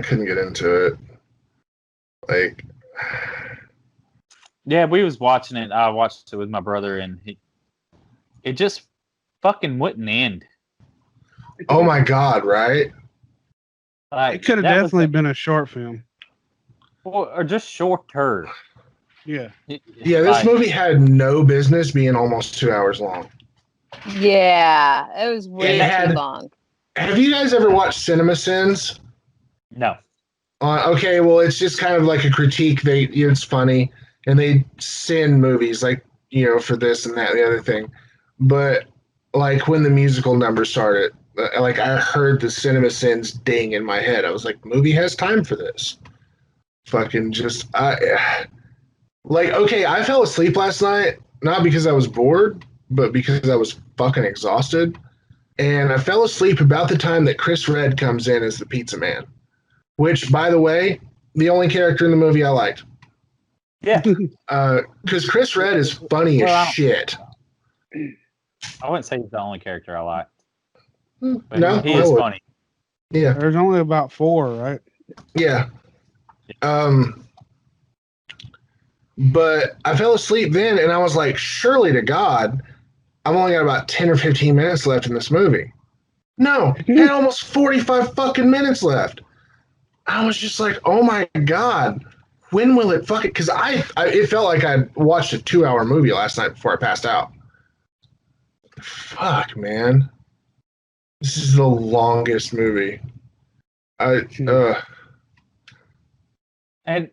couldn't get into it. Like,
yeah, we was watching it. I watched it with my brother, and it just fucking wouldn't end.
Oh my God, right?
Like,
it could have definitely been a short film.
Or just shorter.
Yeah.
Yeah, this movie had no business being almost 2 hours long.
Yeah, it was way too long.
Have you guys ever watched Cinema Sins?
No.
Okay, well, it's just kind of like a critique. It's funny. and they send movies like, you know, for this and that and the other thing. But like when the musical number started, like I heard the cinema sins ding in my head. I was like, movie has time for this. Fucking just like, okay, I fell asleep last night, not because I was bored, but because I was fucking exhausted. And I fell asleep about the time that Chris Redd comes in as the pizza man, which, by the way, the only character in the movie I liked.
Yeah.
Because Chris Redd is funny as shit.
I wouldn't say he's the only character I liked. But
No,
he is funny.
Yeah.
There's only about 4, right?
Yeah. But I fell asleep then, and I was like, surely to God, I've only got about 10 or 15 minutes left in this movie. No, it had almost 45 fucking minutes left. I was just like, oh my God, when will it fucking... Because it felt like I watched a 2-hour movie last night before I passed out. Fuck, man. This is the longest movie.
And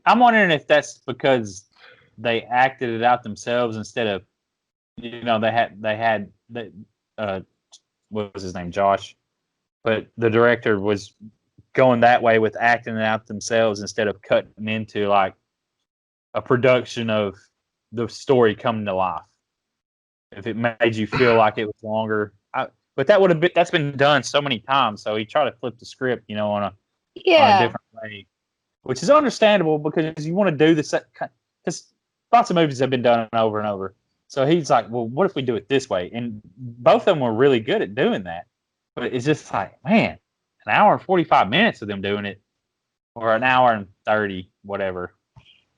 I'm wondering if that's because they acted it out themselves instead of, you know, they had what was his name, Josh, but the director was going that way with acting it out themselves instead of cutting into like a production of the story coming to life. If it made you feel like it was longer, but that's been done so many times. So he tried to flip the script, you know, on a different way, which is understandable because you want to do this. Because lots of movies have been done over and over. So he's like, well, what if we do it this way? And both of them were really good at doing that. But it's just like, man, an hour and 45 minutes of them doing it, or an hour and 30, whatever.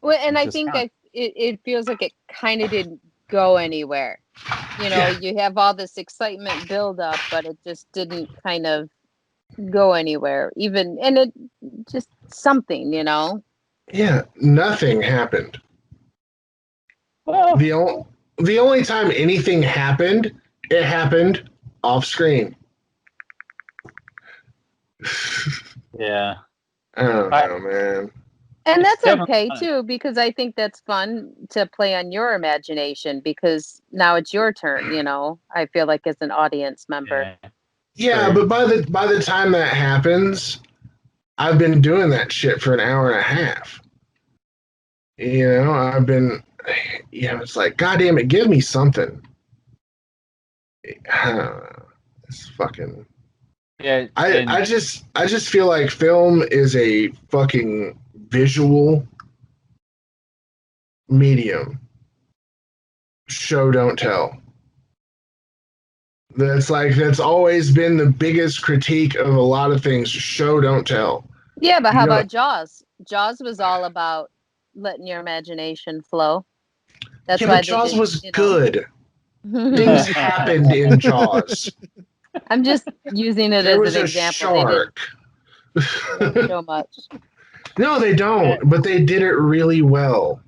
Well, and I think it feels like it kind of didn't go anywhere. You know, you have all this excitement build up, but it just didn't kind of go anywhere. And it just something, you know?
Yeah, nothing happened.
Well,
the only time anything happened, it happened off screen.
yeah.
I don't know, man.
And that's okay too, because I think that's fun to play on your imagination because now it's your turn, you know. I feel like as an audience member.
Yeah, but by the time that happens, I've been doing that shit for an hour and a half. You know, it's like, God damn it, give me something. I don't know. It's fucking...
Yeah,
I just feel like film is a fucking visual medium. Show don't tell. That's always been the biggest critique of a lot of things. Show don't tell.
Yeah, but how about Jaws? Jaws was all about letting your imagination flow. That's why
Jaws was good. Things happened in Jaws.
I'm just using it as an example.
There was a shark.
They didn't show much.
No, they don't. But they did it really well,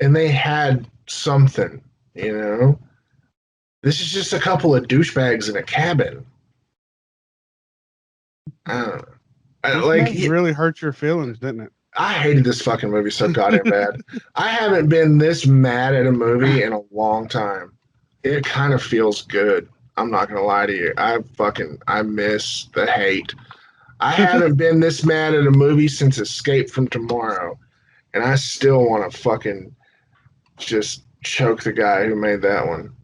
and they had something. You know, this is just a couple of douchebags in a cabin. I don't know.
It really hurt your feelings, didn't it?
I hated this fucking movie so goddamn bad. I haven't been this mad at a movie in a long time. It kind of feels good. I'm not gonna lie to you. I miss the hate. I haven't been this mad at a movie since Escape from Tomorrow, and I still want to fucking just choke the guy who made that one.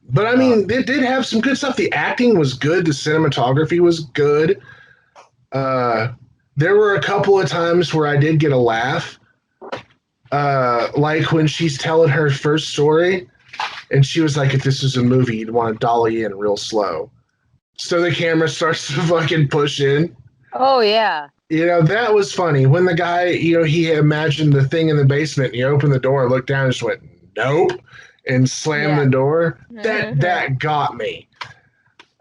But I mean, it did have some good stuff. The acting was good. The cinematography was good. There were a couple of times where I did get a laugh, like when she's telling her first story. And she was like, if this was a movie, you'd want to dolly in real slow. So the camera starts to fucking push in.
Oh, yeah.
You know, that was funny. When the guy, you know, he imagined the thing in the basement, and he opened the door and looked down and just went, nope, and slammed the door. That got me.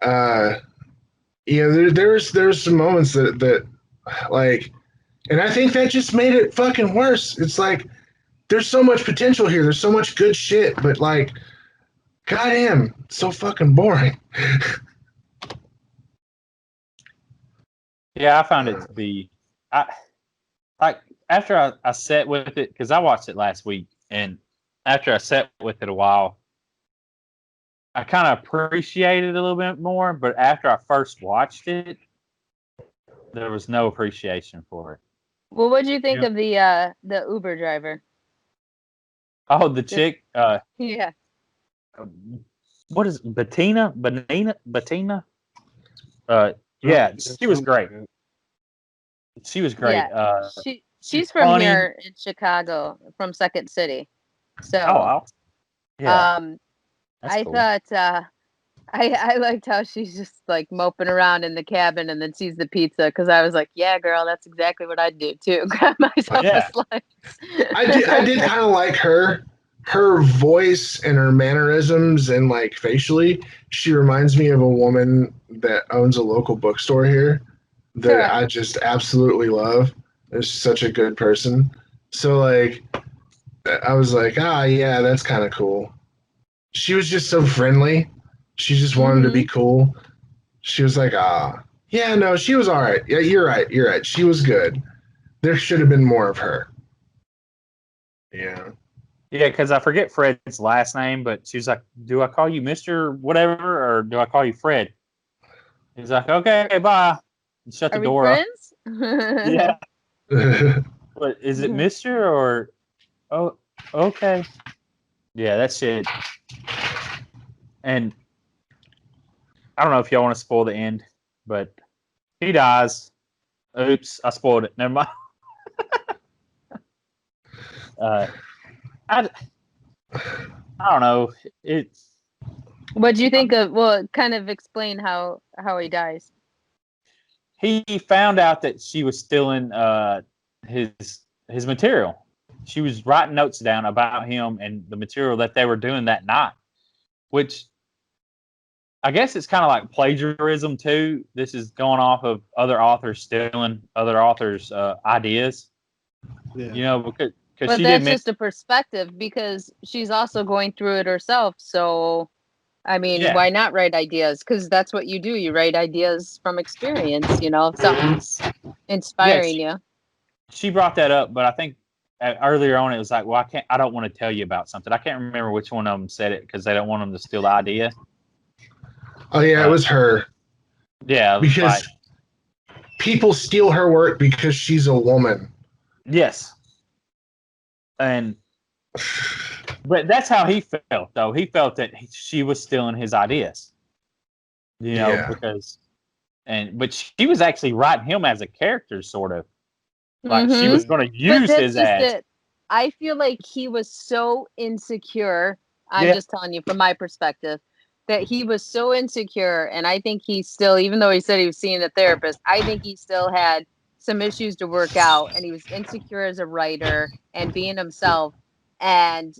You know, there's some moments that like, and I think that just made it fucking worse. It's like, there's so much potential here. There's so much good shit, but like, goddamn, so fucking boring.
Yeah, I found it to be, after I sat with it, because I watched it last week, and after I sat with it a while, I kind of appreciated it a little bit more. But after I first watched it, there was no appreciation for it.
Well, what did you think of the Uber driver?
Oh, the chick.
Yeah.
What is Bettina? Bettina? Yeah, she was great. She was great.
Yeah. She's from
funny.
here in Chicago, from Second City. So,
wow. Yeah.
I
cool.
thought I liked how she's just like moping around in the cabin and then sees the pizza, because I was like, yeah, girl, that's exactly what I'd do too. Grab myself a slice.
I did kind of like her voice and her mannerisms, and like facially, she reminds me of a woman that owns a local bookstore here that I just absolutely love. Is such a good person. So like, I was like, yeah, that's kind of cool. She was just so friendly. She just wanted to be cool. She was like, yeah, no, she was all right. Yeah, you're right. She was good. There should have been more of her. Yeah.
Yeah, because I forget Fred's last name, but she's like, do I call you Mr. whatever, or do I call you Fred? He's like, okay, bye. And shut the door off. Yeah. But is it Mr. or oh okay. Yeah, that's it. And I don't know if y'all want to spoil the end, but he dies. Oops, I spoiled it. Never mind. I don't know.
What do you think of? Well, kind of explain how he dies.
He found out that she was stealing his material. She was writing notes down about him and the material that they were doing that night, which I guess it's kind of like plagiarism too. This is going off of other authors stealing other authors' ideas.
Yeah.
You know, because
but
she
that's
did
just a perspective, because she's also going through it herself. So, I mean, why not write ideas? Because that's what you do. You write ideas from experience. You know, if something's inspiring you.
She brought that up, but I think earlier on it was like, well, I don't want to tell you about something. I can't remember which one of them said it because they don't want them to steal the idea.
Oh yeah, it was her.
Yeah,
because people steal her work because she's a woman.
Yes. But that's how he felt, though. He felt that she was stealing his ideas. You know, but she was actually writing him as a character, sort of. Like she was going to use his ads.
I feel like he was so insecure. I'm just telling you from my perspective that he was so insecure, and I think he still, even though he said he was seeing a therapist, I think he still had some issues to work out, and he was insecure as a writer and being himself. And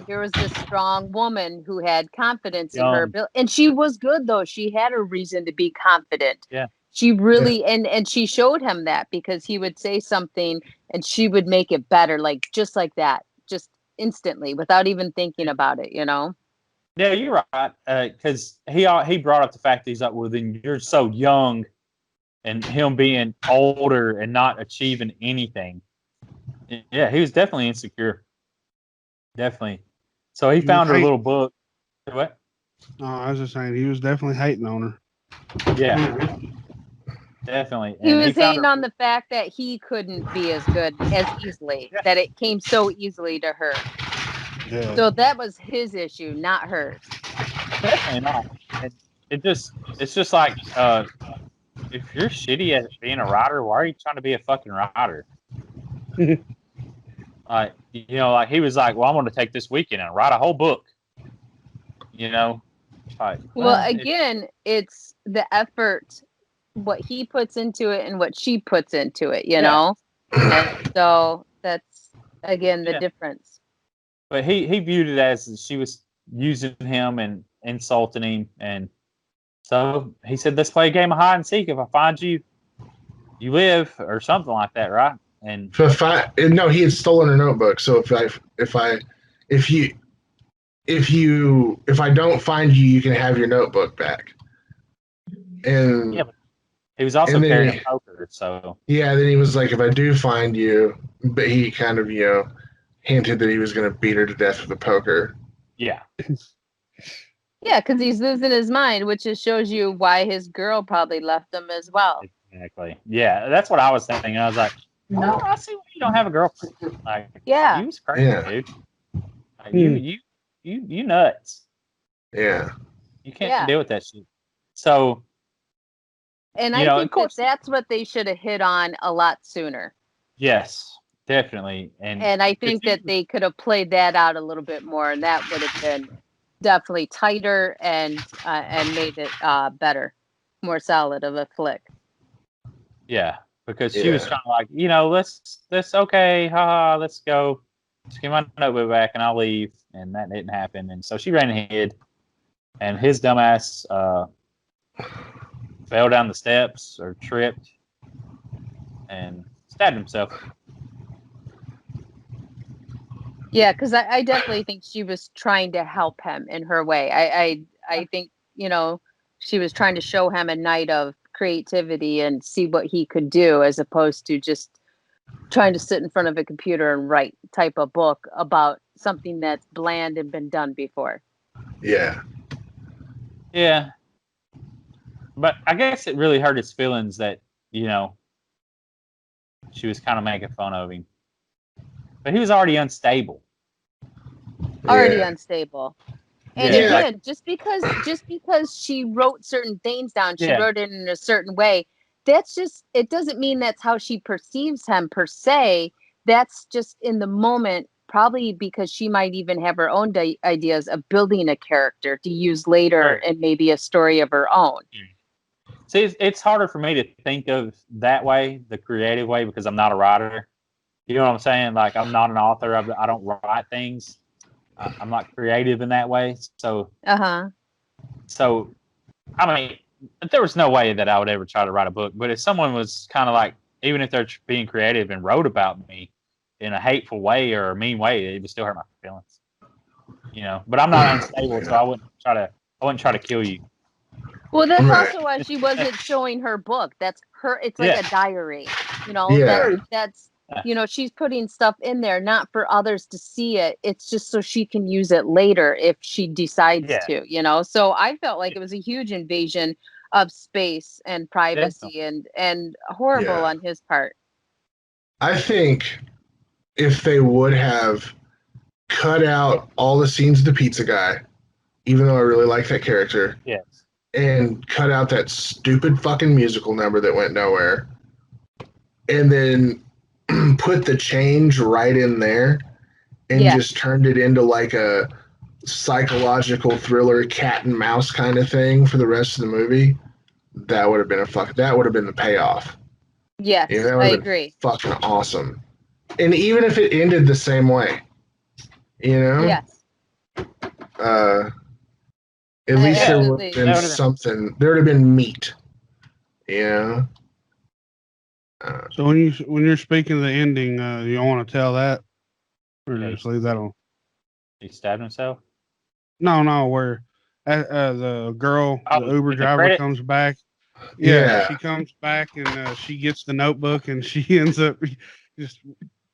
there was this strong woman who had confidence in her ability, and she was good though. She had a reason to be confident.
Yeah.
She really, and she showed him that, because he would say something and she would make it better, like just like that, just instantly, without even thinking about it, you know?
Yeah, you're right. Because he brought up the fact that he's like, well, then you're so young, and him being older and not achieving anything. Yeah, he was definitely insecure. Definitely. So he found her little book. What?
No, I was just saying he was definitely hating on her.
Yeah. Definitely.
He was hating on the fact that he couldn't be as good as easily, that it came so easily to her. Yeah. So that was his issue, not hers.
Definitely not. It's just like, if you're shitty at being a writer, why are you trying to be a fucking writer? You know, like he was like, well, I'm going to take this weekend and write a whole book. You know?
Well, again, it's the effort, what he puts into it and what she puts into it, you know? And so that's, again, the difference.
But he viewed it as she was using him and insulting him. And so he said, let's play a game of hide and seek. If I find you, you live, or something like that, right? And
no, he had stolen her notebook. So if I don't find you, you can have your notebook back. And
He was also carrying a poker, so.
Yeah, then he was like, if I do find you, but he kind of, hinted that he was going to beat her to death with a poker.
Yeah.
Yeah, because he's losing his mind, which just shows you why his girl probably left him as well.
Exactly. Yeah, that's what I was thinking. I was like, no, I see why you don't have a girlfriend. Like,
Yeah.
you was crazy, dude. Like, you nuts.
Yeah.
You can't deal with that shit. So.
And I think that's what they should have hit on a lot sooner.
Yes, definitely.
And I think that they could have played that out a little bit more, and that would have been definitely tighter and made it better, more solid of a flick.
Yeah, because she was trying to like, let's okay, haha, let's go. Just give my notebook back and I'll leave. And that didn't happen. And so she ran ahead, and his dumbass fell down the steps or tripped and stabbed himself.
Yeah, because I definitely think she was trying to help him in her way. I think, she was trying to show him a night of creativity and see what he could do, as opposed to just trying to sit in front of a computer and write type a book about something that's bland and been done before.
Yeah.
Yeah. But I guess it really hurt his feelings that, she was kind of making fun of him. But he was already unstable.
Unstable. And again, just because she wrote certain things down, she wrote it in a certain way. It doesn't mean that's how she perceives him per se. That's just in the moment, probably because she might even have her own ideas of building a character to use later and maybe a story of her own.
See, it's harder for me to think of that way, the creative way, because I'm not a writer. You know what I'm saying? Like, I'm not an author. I don't write things. I'm not creative in that way. So, So, I mean, there was no way that I would ever try to write a book. But if someone was kind of like, even if they're being creative and wrote about me in a hateful way or a mean way, it would still hurt my feelings. But I'm not unstable, so I wouldn't try to kill you.
Well, that's also why she wasn't showing her book. That's her. It's like a diary. That's she's putting stuff in there not for others to see it. It's just so she can use it later if she decides to. So I felt like it was a huge invasion of space and privacy and horrible on his part.
I think if they would have cut out all the scenes of the pizza guy, even though I really like that character.
Yes.
And cut out that stupid fucking musical number that went nowhere. And then put the change right in there and just turned it into like a psychological thriller cat and mouse kind of thing for the rest of the movie. That would have been that would have been the payoff.
Yes, I agree.
Fucking awesome. And even if it ended the same way,
Yes.
At least there would have been something. There would have been meat. Yeah.
So when you're speaking of the ending, you want to tell that, or just leave that on?
He stabbed himself?
No. Where the girl, the Uber driver, comes back. Yeah, she comes back and she gets the notebook and she ends up just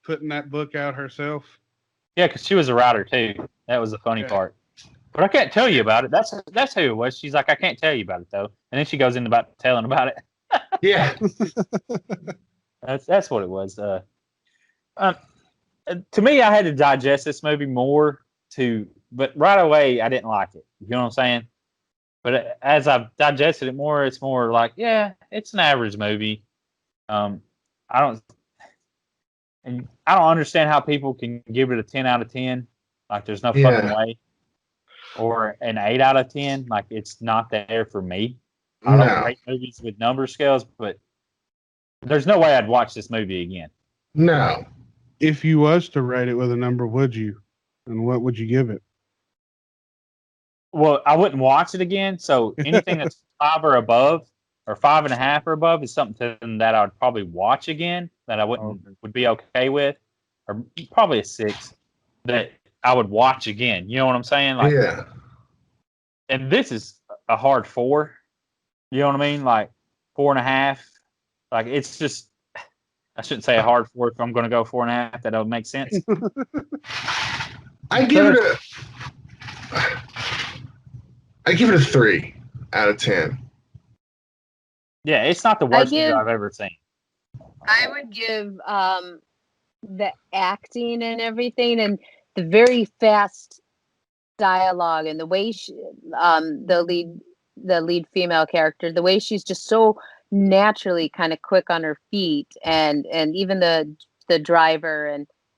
putting that book out herself.
Yeah, because she was a writer too. That was the funny part. But I can't tell you about it. That's who it was. She's like, I can't tell you about it though. And then she goes in about telling about it.
Yeah.
That's what it was. To me, I had to digest this movie more but right away I didn't like it. You know what I'm saying? But as I've digested it more, it's more like, yeah, it's an average movie. I don't understand how people can give it a 10 out of 10. Like there's no fucking way. Or an 8 out of 10. Like it's not there for me. I don't rate movies with number scales, but there's no way I'd watch this movie again.
No.
If you was to rate it with a number, would you? And what would you give it?
Well, I wouldn't watch it again. So anything that's 5 or above, or 5.5 or above, is something that I would probably watch again. That I would be okay with, or probably a 6 that I would watch again. You know what I'm saying? Like, and this is a hard 4. You know what I mean? Like, 4.5. Like, it's just, I shouldn't say a hard 4 if I'm going to go 4.5. That would make sense.
I give it a 3 out of 10.
Yeah, it's not the worst movie I've ever seen.
I would give the acting and everything, and the very fast dialogue, and the way the lead female character, the way she's just so naturally kind of quick on her feet, and even the driver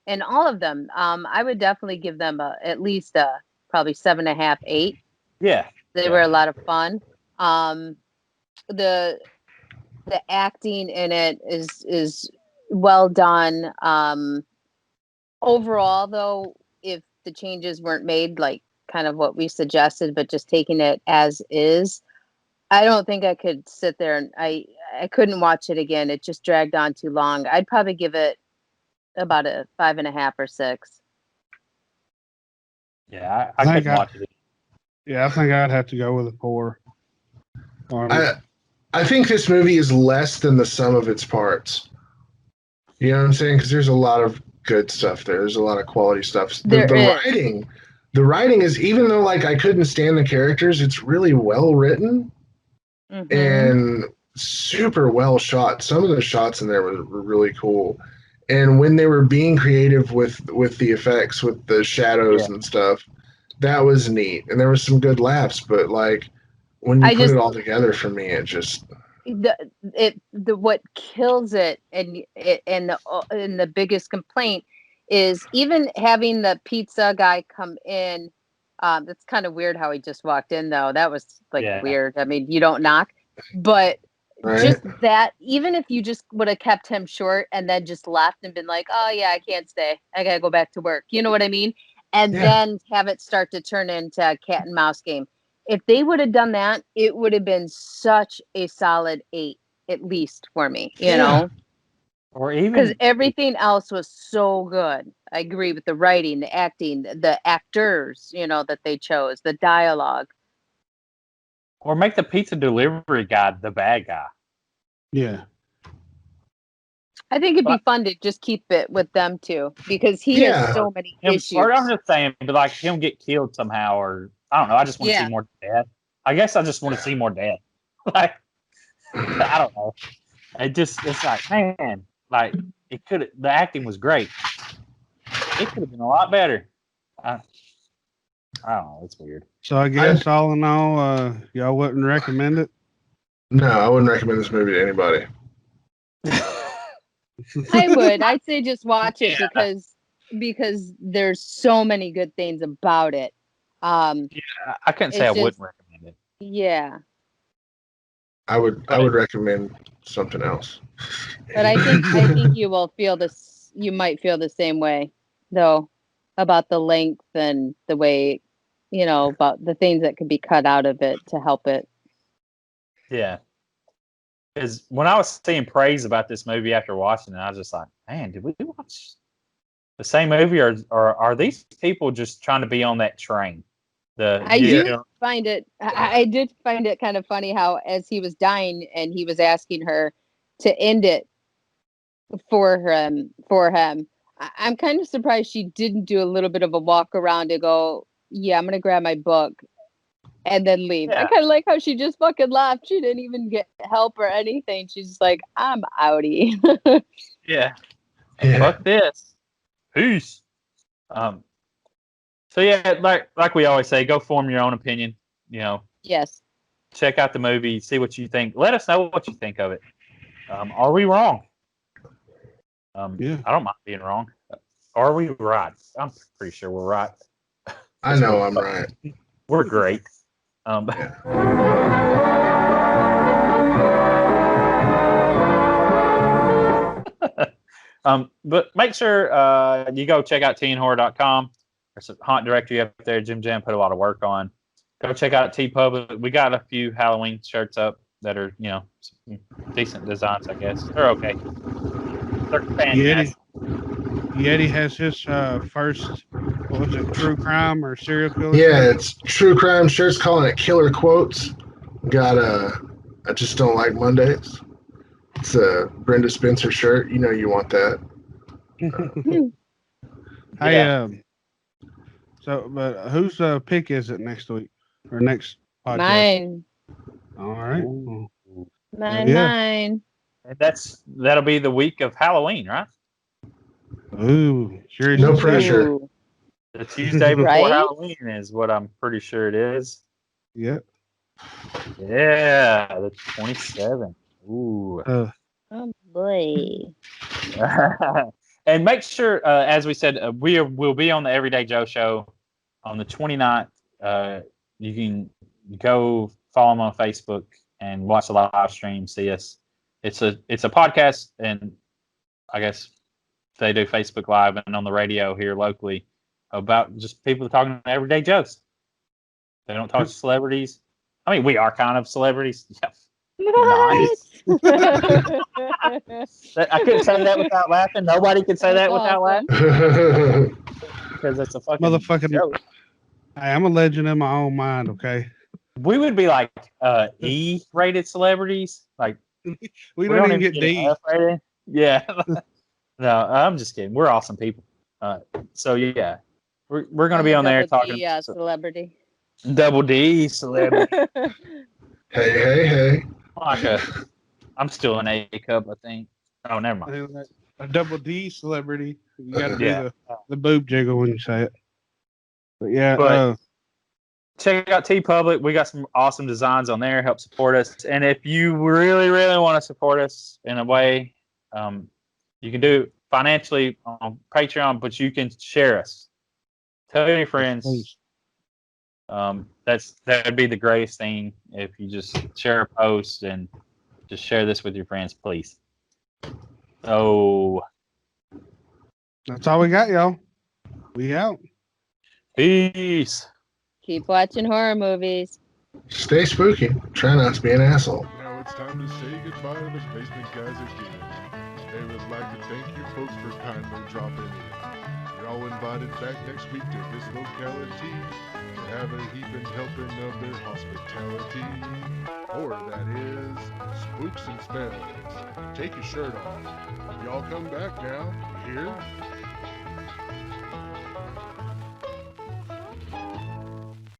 and all of them. I would definitely give them at least probably 7.5, 8.
Yeah,
they were a lot of fun. The acting in it is well done. Overall, though, if the changes weren't made, like kind of what we suggested, but just taking it as is, I don't think I could sit there and I couldn't watch it again. It just dragged on too long. I'd probably give it about a 5.5 or 6.
Yeah, I couldn't watch it.
Yeah, I think I'd have to go with a 4.
I think this movie is less than the sum of its parts. You know what I'm saying? Because there's a lot of good stuff there. There's a lot of quality stuff. The writing is, even though like I couldn't stand the characters, it's really well written and super well shot. Some of the shots in there were really cool. And when they were being creative with the effects, with the shadows and stuff, that was neat. And there was some good laughs, but like when you put it all together, for me, it just
what kills it, and the biggest complaint is even having the pizza guy come in. That's kind of weird how he just walked in, though. That was weird. I mean, you don't knock, but just that, even if you just would have kept him short and then just left and been like, oh yeah, I can't stay, I gotta go back to work, you know what I mean? And then have it start to turn into a cat and mouse game. If they would have done that, it would have been such a solid 8, at least for me, you know?
Or even
because everything else was so good. I agree with the writing, the acting, the actors, that they chose, the dialogue.
Or make the pizza delivery guy the bad guy.
Yeah.
I think it'd be fun to just keep it with them too, because he has so many issues.
Or I'm just saying, but like him get killed somehow, or I don't know. I just want to see more death. I guess I just want to see more death. Like, I don't know. It's like, man, like the acting was great. It could have been a lot better. I don't know. It's weird.
So I guess all in all, y'all wouldn't recommend it?
No, I wouldn't recommend this movie to anybody.
I would. I'd say just watch it because there's so many good things about it.
I couldn't say I wouldn't recommend it.
Yeah.
I would recommend something else.
But I think you will feel this. You might feel the same way, though, about the length and the way, about the things that could be cut out of it to help it.
Yeah. Because when I was seeing praise about this movie after watching it, I was just like, man, did we watch the same movie, or are these people just trying to be on that train? I did find it kind of funny how, as he was dying and he was asking her to end it for him, I'm kind of surprised she didn't do a little bit of a walk around to go, yeah, I'm going to grab my book and then leave. I kind of like how she just fucking left. She didn't even get help or anything. She's just like, I'm outie. Fuck this. Peace. So yeah, like we always say, go form your own opinion.
Yes.
Check out the movie, see what you think. Let us know what you think of it. Are we wrong? I don't mind being wrong. Are we right? I'm pretty sure we're right.
I know I'm right.
We're great. But make sure you go check out teenhorror.com. There's a haunt directory up there. Jim Jam put a lot of work on. Go check out TeePublic. We got a few Halloween shirts up that are, decent designs, I guess. They're okay. They're fantastic.
Yeti has his first, what was it, true crime or serial killer?
Yeah, it's true crime shirts, calling it killer quotes. Got I just don't like Mondays. It's a Brenda Spencer shirt. You know you want that.
But whose pick is it next week or next podcast?
Mine.
All right.
Mine.
And that'll be the week of Halloween, right?
Ooh, sure.
No pressure.
Ooh.
The Tuesday before
Right?
Halloween is what I'm pretty sure it is.
Yep.
Yeah, the 27th. Ooh.
Oh boy.
And make sure, as we said, we'll be on the Everyday Joe show on the 29th. You can go follow them on Facebook and watch the live stream. See us. It's a podcast, and I guess they do Facebook Live and on the radio here locally about just people talking everyday Joes. They don't talk to celebrities. I mean, we are kind of celebrities. Yeah. Nice. I couldn't say that without laughing. Nobody can say that without laughing because it's a fucking
motherfucking
joke.
Hey, I'm a legend in my own mind. Okay.
We would be like E-rated celebrities. Like
we don't even get D.
F-rated. Yeah. No, I'm just kidding. We're awesome people. So yeah, we're going to be on there talking.
Yeah, celebrity.
Double D celebrity.
Hey.
I'm still an A cup, I think. Oh, never mind.
A double D celebrity. You got to do the boob jiggle when you say it. But yeah.
Check out TeePublic. We got some awesome designs on there. Help support us. And if you really, really want to support us in a way, you can do it financially on Patreon, but you can share us. Tell your friends. That'd be the greatest thing if you just share a post and just share this with your friends, please. So
that's all we got, y'all. We out.
Peace.
Keep watching horror movies.
Stay spooky. Try not to be an asshole.
Now it's time to say goodbye to the basement guys again. They would like to thank you folks for kindly dropping in. You're all invited back next week to this locality to have a heaping helping of their hospitality. Or that is, spooks and spells. Take your shirt off. Y'all come back now, you hear?